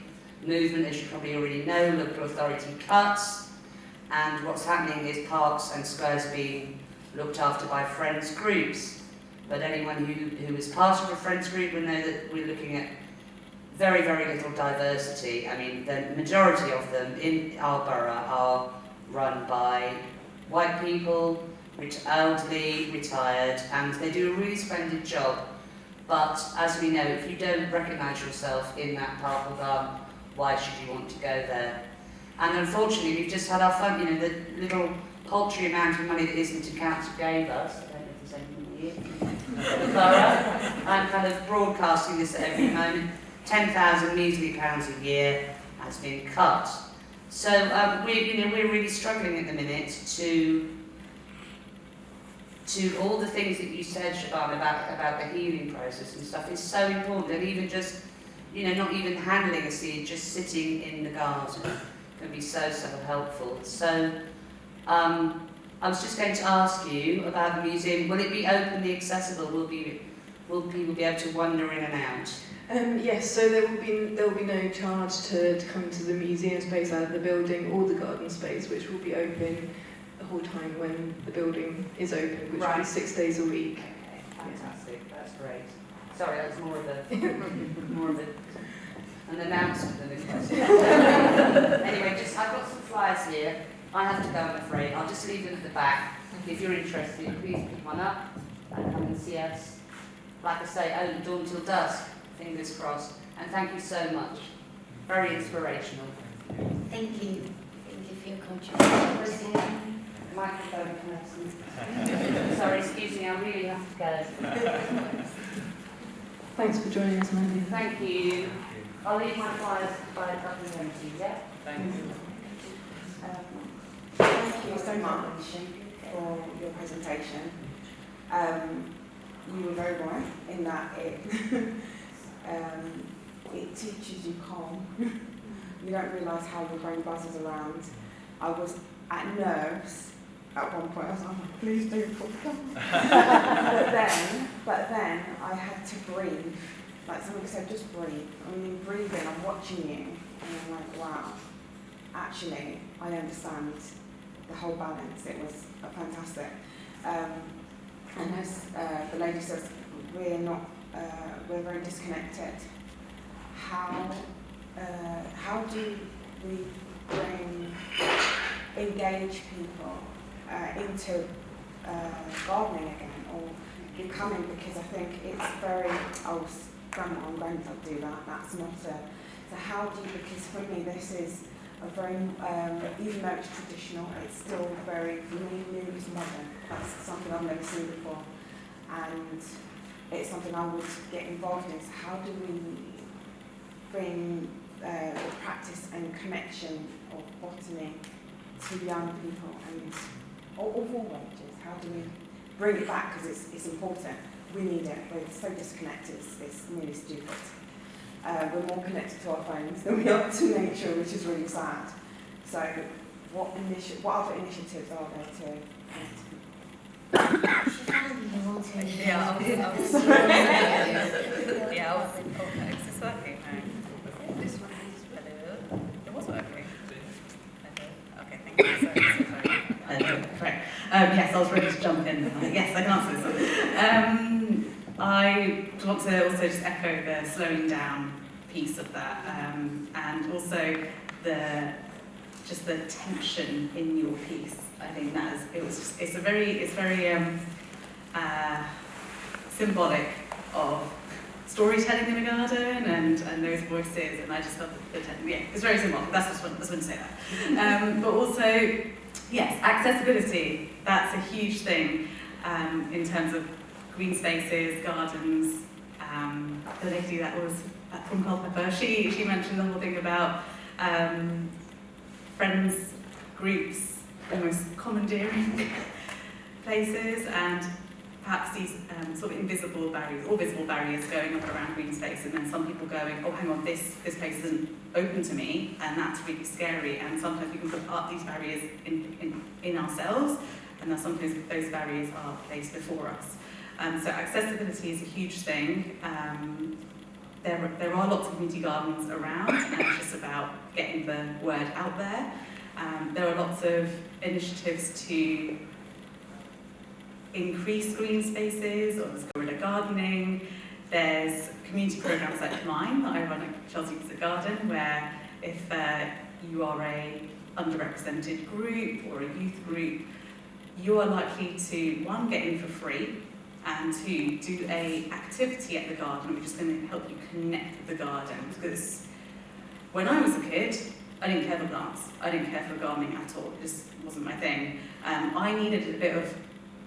movement, as you probably already know, local authority cuts, and what's happening is parks and squares being looked after by friends groups. But anyone who is part of a friends group will know that we're looking at very, very little diversity. I mean, the majority of them in our borough are run by white people, elderly, retired, and they do a really splendid job. But as we know, if you don't recognise yourself in that powerful garden why should you want to go there? And unfortunately, we've just had our fun, you know, the little paltry amount of money that Islington Council gave us, I don't know if there's anything here, the borough, I'm kind of broadcasting this at every moment, 10,000 measly pounds a year has been cut. So we're really struggling at the minute to all the things that you said, Siobhan, about the healing process and stuff. It's so important, and even just, you know, not even handling a seed, just sitting in the garden can be so helpful. So I was just going to ask you about the museum. Will it be openly accessible? Will people be able to wander in and out? Yes, so there will be no charge to come to the museum space out of the building or the garden space, which will be open the whole time when the building is open, which will be 6 days a week. Okay, fantastic. That's great. Sorry, that was more of an announcement than a question. Anyway, I've got some flyers here. I have to go, I'm afraid. I'll just leave them at the back. If you're interested, please pick one up and come and see us. Like I say, open dawn till dusk. Fingers crossed. And thank you so much. Very inspirational. Thank you. Thank you for your contribution. Microphone person. Sorry, excuse me, I really have to go. Thanks for joining us, Mandy. Thank you. I'll leave my flyers by a couple of minutes, yeah? Thank you. Thank you so much for your presentation. You were very right in that it teaches you calm. You don't realise how your brain buzzes around. I was at nerves at one point. I was like, oh, please don't put down. but then I had to breathe. Like somebody said, just breathe. I mean, breathing, I'm watching you, and I'm like, wow, actually, I understand the whole balance. It was fantastic. And as the lady says, we're very disconnected. How do we engage people into gardening again, or becoming, because I think it's very, grandma and granddad do that, that's not a, so how do you, because for me this is a very, even though it's traditional, it's still very, for me, new is modern. That's something I've never seen before. And it's something I would get involved in. So how do we bring the practice and connection of botany to young people and of all ages? How do we bring it back, because it's important. We need it. We're so disconnected, it's nearly stupid. We're more connected to our phones than we are to nature, which is really sad. So what other initiatives are there to Yeah, is this working? This one is hello. It was working. Okay, thank you. Sorry. Yes, I was ready to jump in. Yes, I can answer this one. I want to also just echo the slowing down piece of that, and also the tension in your piece. I think that it's very symbolic of storytelling in a garden and those voices, and I just felt the tension. Yeah, it's very symbolic. That's just what I was going to say that. But also, yes, accessibility. That's a huge thing in terms of green spaces, gardens. The lady that was from Culpeper, she mentioned the whole thing about friends, groups, almost commandeering places, and perhaps these sort of invisible barriers or visible barriers going up around green space, and then some people going, oh, hang on, this place isn't open to me, and that's really scary. And sometimes we can put up these barriers in ourselves, and then sometimes those barriers are placed before us. So accessibility is a huge thing. There are lots of community gardens around, and it's just about getting the word out there. There are lots of initiatives to increase green spaces, or there's guerrilla gardening. There's community programs like mine that I run at Chelsea Visit Garden, where if you are a underrepresented group or a youth group, you are likely to, one, get in for free, and two, do a activity at the garden which is going to help you connect with the garden, because when I was a kid, I didn't care for plants. I didn't care for gardening at all. It just wasn't my thing. I needed a bit of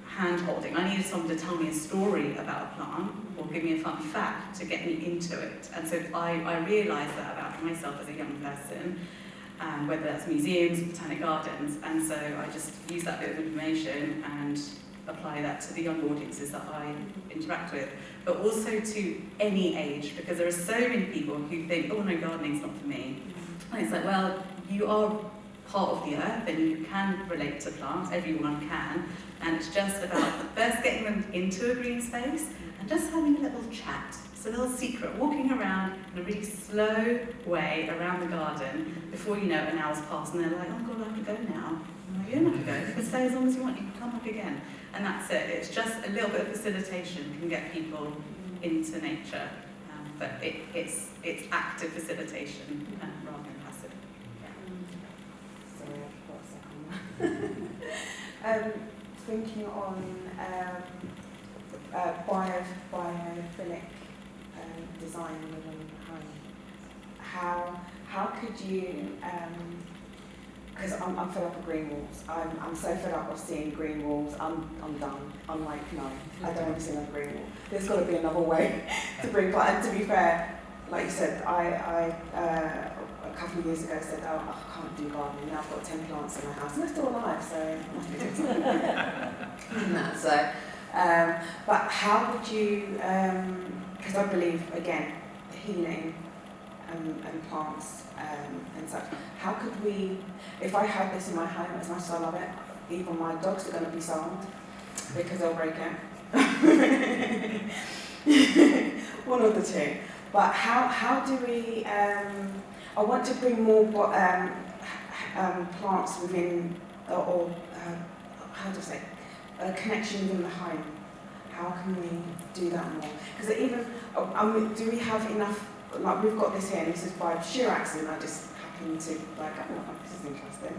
hand-holding. I needed someone to tell me a story about a plant or give me a fun fact to get me into it. And so I realised that about myself as a young person, whether that's museums, botanic gardens, and so I just use that bit of information and apply that to the young audiences that I interact with, but also to any age, because there are so many people who think, oh no, gardening's not for me. And it's like, well, you are part of the earth and you can relate to plants, everyone can, and it's just about first getting them into a green space and just having a little chat. It's a little secret, walking around in a really slow way around the garden. Before you know it, an hour's passed and they're like, oh God, I have to go now. I'm like, you don't have to go, you can stay as long as you want, you can come back again. And that's it, it's just a little bit of facilitation can get people into nature. But it's active facilitation rather than passive. Sorry, I've got a second one. Thinking on biophilic design within the home, how could you, because I'm fed up of green walls. I'm so fed up of seeing green walls. I'm done. I'm like, no, I don't want to see another green wall. There's got to be another way to bring. And to be fair, like you said, I a couple of years ago said, oh, I can't do gardening. Now I've got 10 plants in my house, and they're still alive, so I must be doing something. So, but how would you? Because I believe again, healing and plants and such. How could we? If I had this in my home, as much as I love it, even my dogs are going to be sold because they'll break it. One of the two. But how do we? I want to bring more plants within, or how do I say, a connection within the home. How can we do that more? Because even, do we have enough? Like we've got this here, and this is by sheer accident. I just happened to like, oh, this is interesting.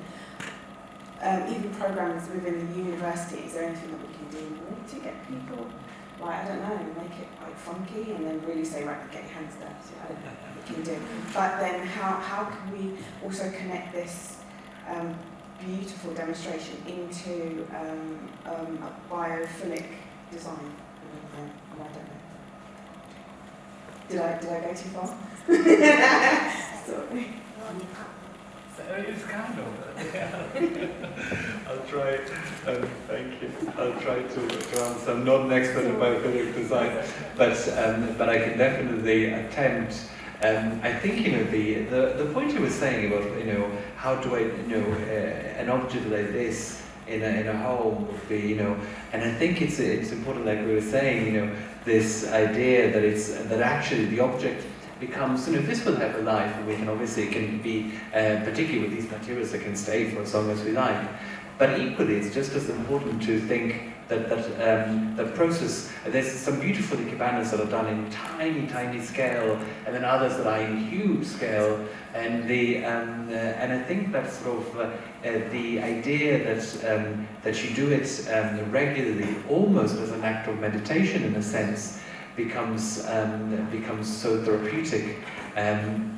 Even programs within the university. Is there anything that we can do more to get people? Like, I don't know, make it like funky and then really say, right, get your hands dirty. I don't know what we can do. But then how can we also connect this beautiful demonstration into a biophilic design? I don't know. Did I go too far? Sorry. It's kind of. I'll try. Thank you. I'll try to answer. I'm not an expert in biophilic design, but I can definitely attempt. I think the point you were saying about how do I an object like this in a home would be and I think it's important, like we were saying, this idea that actually the object becomes, this will have a life, and we can obviously, it can be, particularly with these materials, that can stay for as long as we like. But equally, it's just as important to think that the process, there's some beautiful icabanas that are done in tiny scale, and then others that are in huge scale, and I think that's sort of the idea that you do it regularly, almost as an act of meditation in a sense, becomes so therapeutic, and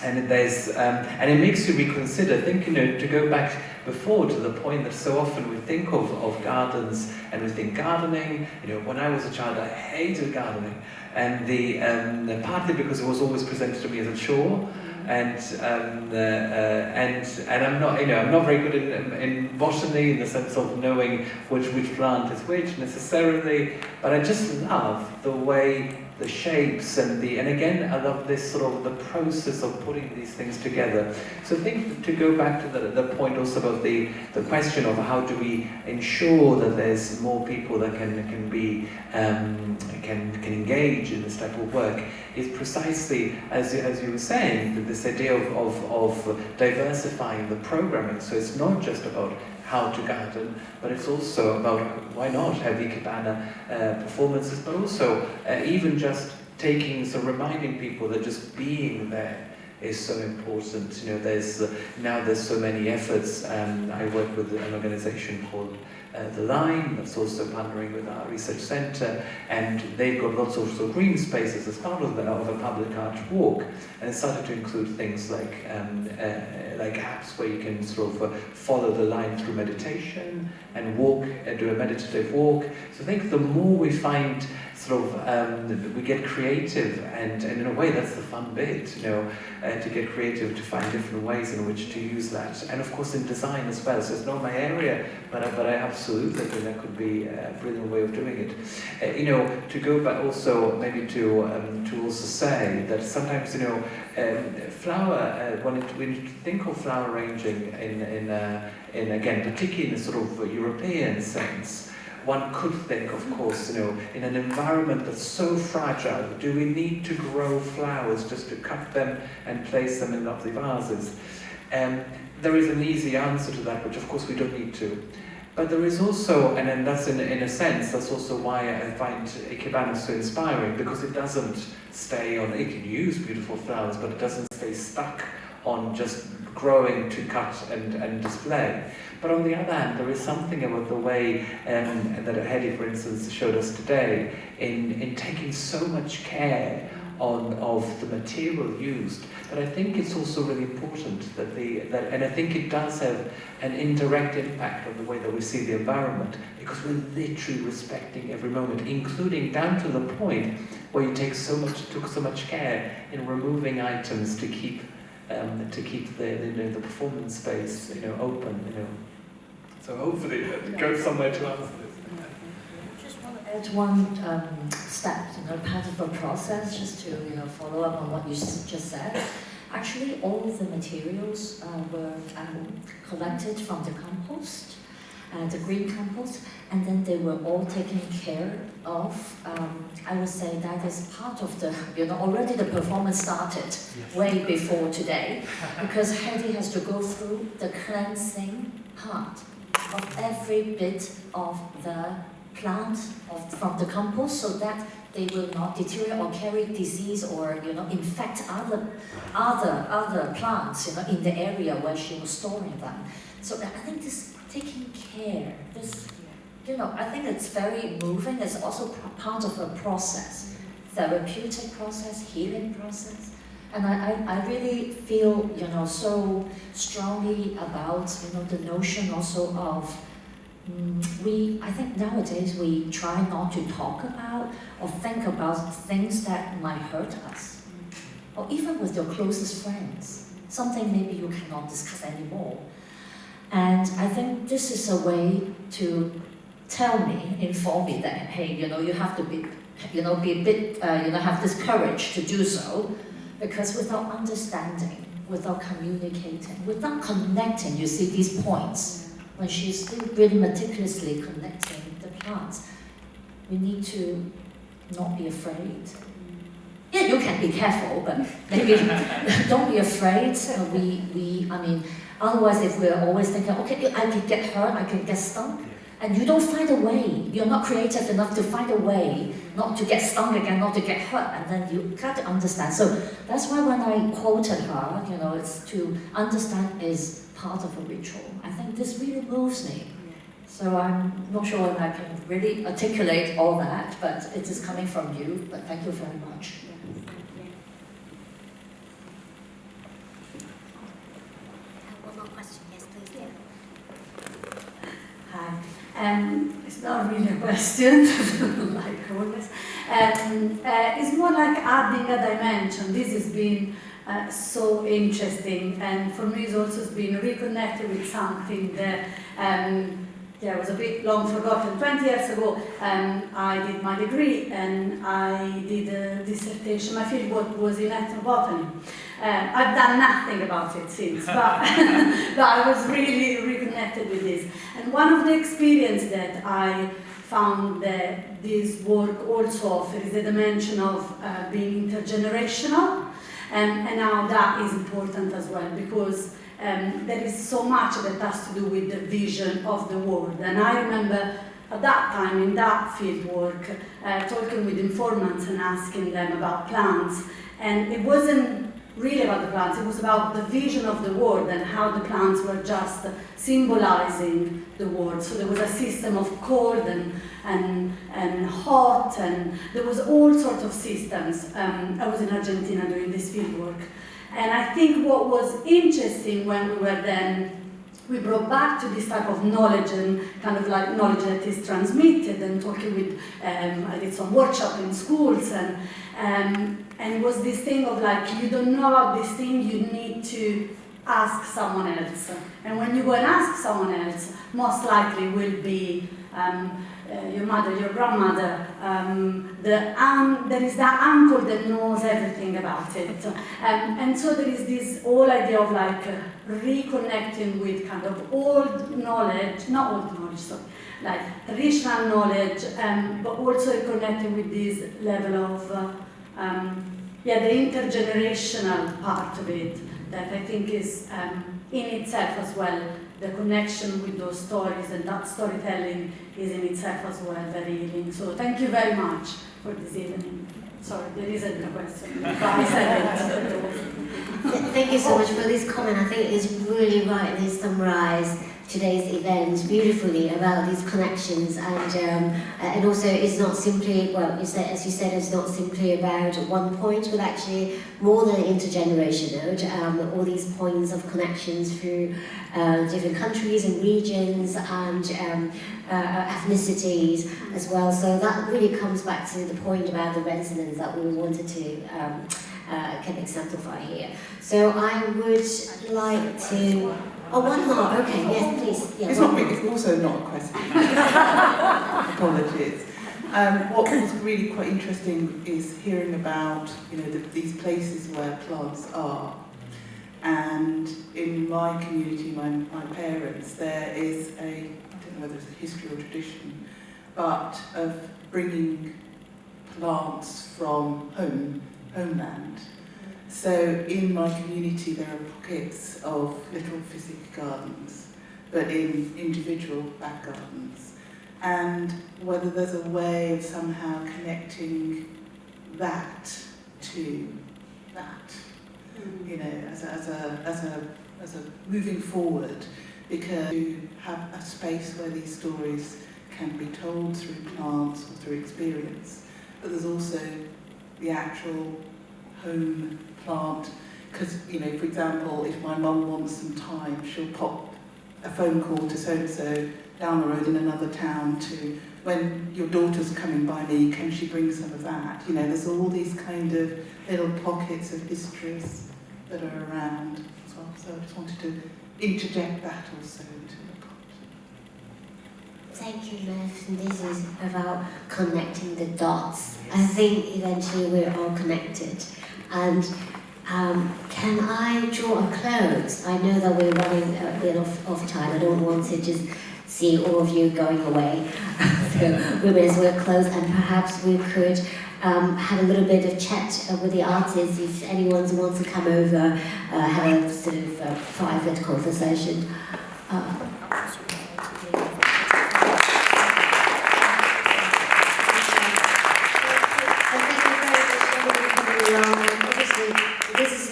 it makes you reconsider. Think, to go back before to the point that so often we think of gardens and we think gardening. When I was a child, I hated gardening, and partly because it was always presented to me as a chore. And I'm not, I'm not very good in botany in the sense of knowing which plant is which necessarily, but I just love the way the shapes and again I love this sort of the process of putting these things together. So I think to go back to the point also about the question of how do we ensure that there's more people that can engage in this type of work is precisely as you were saying, that this idea of diversifying the programming. So it's not just about how to garden, but it's also about why not have ikebana performances, but also even just reminding people that just being there is so important. There's so many efforts. I work with an organization called the line, that's also partnering with our research centre, and they've got lots of sort of green spaces as part of a public art walk, and it started to include things like apps where you can sort of follow the line through meditation and walk and do a meditative walk. So I think the more we find sort of we get creative, and in a way that's the fun bit, you know, to get creative, to find different ways in which to use that, and of course in design as well. So it's not my area, but I absolutely think that could be a brilliant way of doing it. You know, to go back also maybe to also say that sometimes, you know, flower when you think of flower arranging in again particularly in a sort of European sense. One could think, of course, you know, in an environment that's so fragile, do we need to grow flowers just to cut them and place them in lovely vases? There is an easy answer to that, which of course we don't need to. But there is also, and then that's in a sense, that's also why I find Ikebana so inspiring, because it doesn't stay on, it can use beautiful flowers, but it doesn't stay stuck on just growing to cut and display. But on the other hand, there is something about the way that Hedy, for instance, showed us today in taking so much care of the material used. But I think it's also really important and I think it does have an indirect impact on the way that we see the environment, because we're literally respecting every moment, including down to the point where you took so much care in removing items to keep the performance space, you know, open, you know. So hopefully it goes somewhere to answer this. I just want to add one step, you know, part of the process, just to, you know, follow up on what you just said. Actually, all of the materials were collected from the compost, the green compost, and then they were all taken care of. I would say that is part of the, you know, already the performance started way before today, because Hedy has to go through the cleansing part of every bit of the plant from the compost, so that they will not deteriorate or carry disease or, you know, infect other plants, you know, in the area where she was storing them. So I think this taking care, this, you know, I think it's very moving. It's also part of a process, therapeutic process, healing process. And I really feel, you know, so strongly about, you know, the notion also of, I think nowadays we try not to talk about or think about things that might hurt us. Or even with your closest friends, something maybe you cannot discuss anymore. And I think this is a way to inform me that, hey, you know, you have to be, you know, be a bit, you know, have this courage to do so, because without understanding, without communicating, without connecting, you see these points, when she's still really meticulously connecting the plants, we need to not be afraid. Yeah, you can be careful, but maybe don't be afraid. I mean, otherwise if we're always thinking, okay, I can get hurt, I can get stung, and you don't find a way, you're not creative enough to find a way not to get stung again, not to get hurt, and then you got to understand. So that's why when I quoted her, you know, it's to understand is part of a ritual. I think this really moves me. So I'm not sure if I can really articulate all that, but it is coming from you, but thank you very much. One more question, yes, please. Hi. It's not really a question, like always. It's more like adding a dimension. This has been so interesting, and for me it's also been reconnected with something that was a bit long forgotten. 20 years ago I did my degree and I did a dissertation. My fieldwork was in Ethno Botanic. I've done nothing about it since, but, but I was really reconnected with this. And one of the experiences that I found that this work also offers is the dimension of being intergenerational, and how that is important as well, because there is so much that has to do with the vision of the world. And I remember at that time in that field work talking with informants and asking them about plants, and it wasn't really about the plants. It was about the vision of the world and how the plants were just symbolizing the world. So there was a system of cold and hot, and there was all sorts of systems. I was in Argentina doing this field work. And I think what was interesting when we were then, we brought back to this type of knowledge and kind of like knowledge that is transmitted, and talking with, I did some workshop in schools, and it was this thing of like, you don't know about this thing, you need to ask someone else. And when you go and ask someone else, most likely will be your mother, your grandmother, there is that uncle that knows everything about it. And so there is this whole idea of like reconnecting with kind of old knowledge, not old knowledge, sorry, like traditional knowledge, but also reconnecting with this level of, the intergenerational part of it that I think is in itself as well. The connection with those stories and that storytelling is in itself as well very healing. So thank you very much for this evening. Sorry, there isn't a question, but I said it. Thank you so much for this comment. I think it's really rightly summarized today's event beautifully about these connections, and also it's not simply, well, as you said, it's not simply about one point, but actually more than intergenerational, all these points of connections through different countries and regions and ethnicities as well. So that really comes back to the point about the resonance that we wanted to can exemplify here. So I would like to. Oh, one more. Okay, yes, please. Yeah, It's also not a question. Apologies. What was really quite interesting is hearing about, these places where plants are. And in my community, my parents, there is I don't know whether it's a history or tradition, but of bringing plants from homeland. So in my community there are pockets of little physic gardens, but in individual back gardens. And whether there's a way of somehow connecting that to that, as a moving forward, because you have a space where these stories can be told through plants or through experience, but there's also the actual home plant, because, for example, if my mum wants some time, she'll pop a phone call to so-and-so down the road in another town to, when your daughter's coming by me, can she bring some of that? There's all these kind of little pockets of histories that are around as well. So I just wanted to interject that also into the pot. Thank you, Liv. And this is about connecting the dots. I think eventually we're all connected. And can I draw a close? I know that we're running a bit off time. I don't want to just see all of you going away. So we may as well close, and perhaps we could have a little bit of chat with the artists if anyone wants to come over, have a sort of private conversation.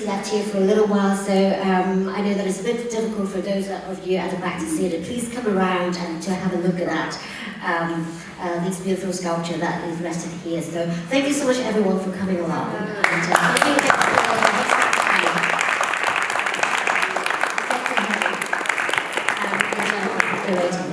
Left here for a little while, so I know that it's a bit difficult for those of you at the back to see it. Please come around and to have a look at that, this beautiful sculpture that is rested here. So thank you so much everyone for coming along. And,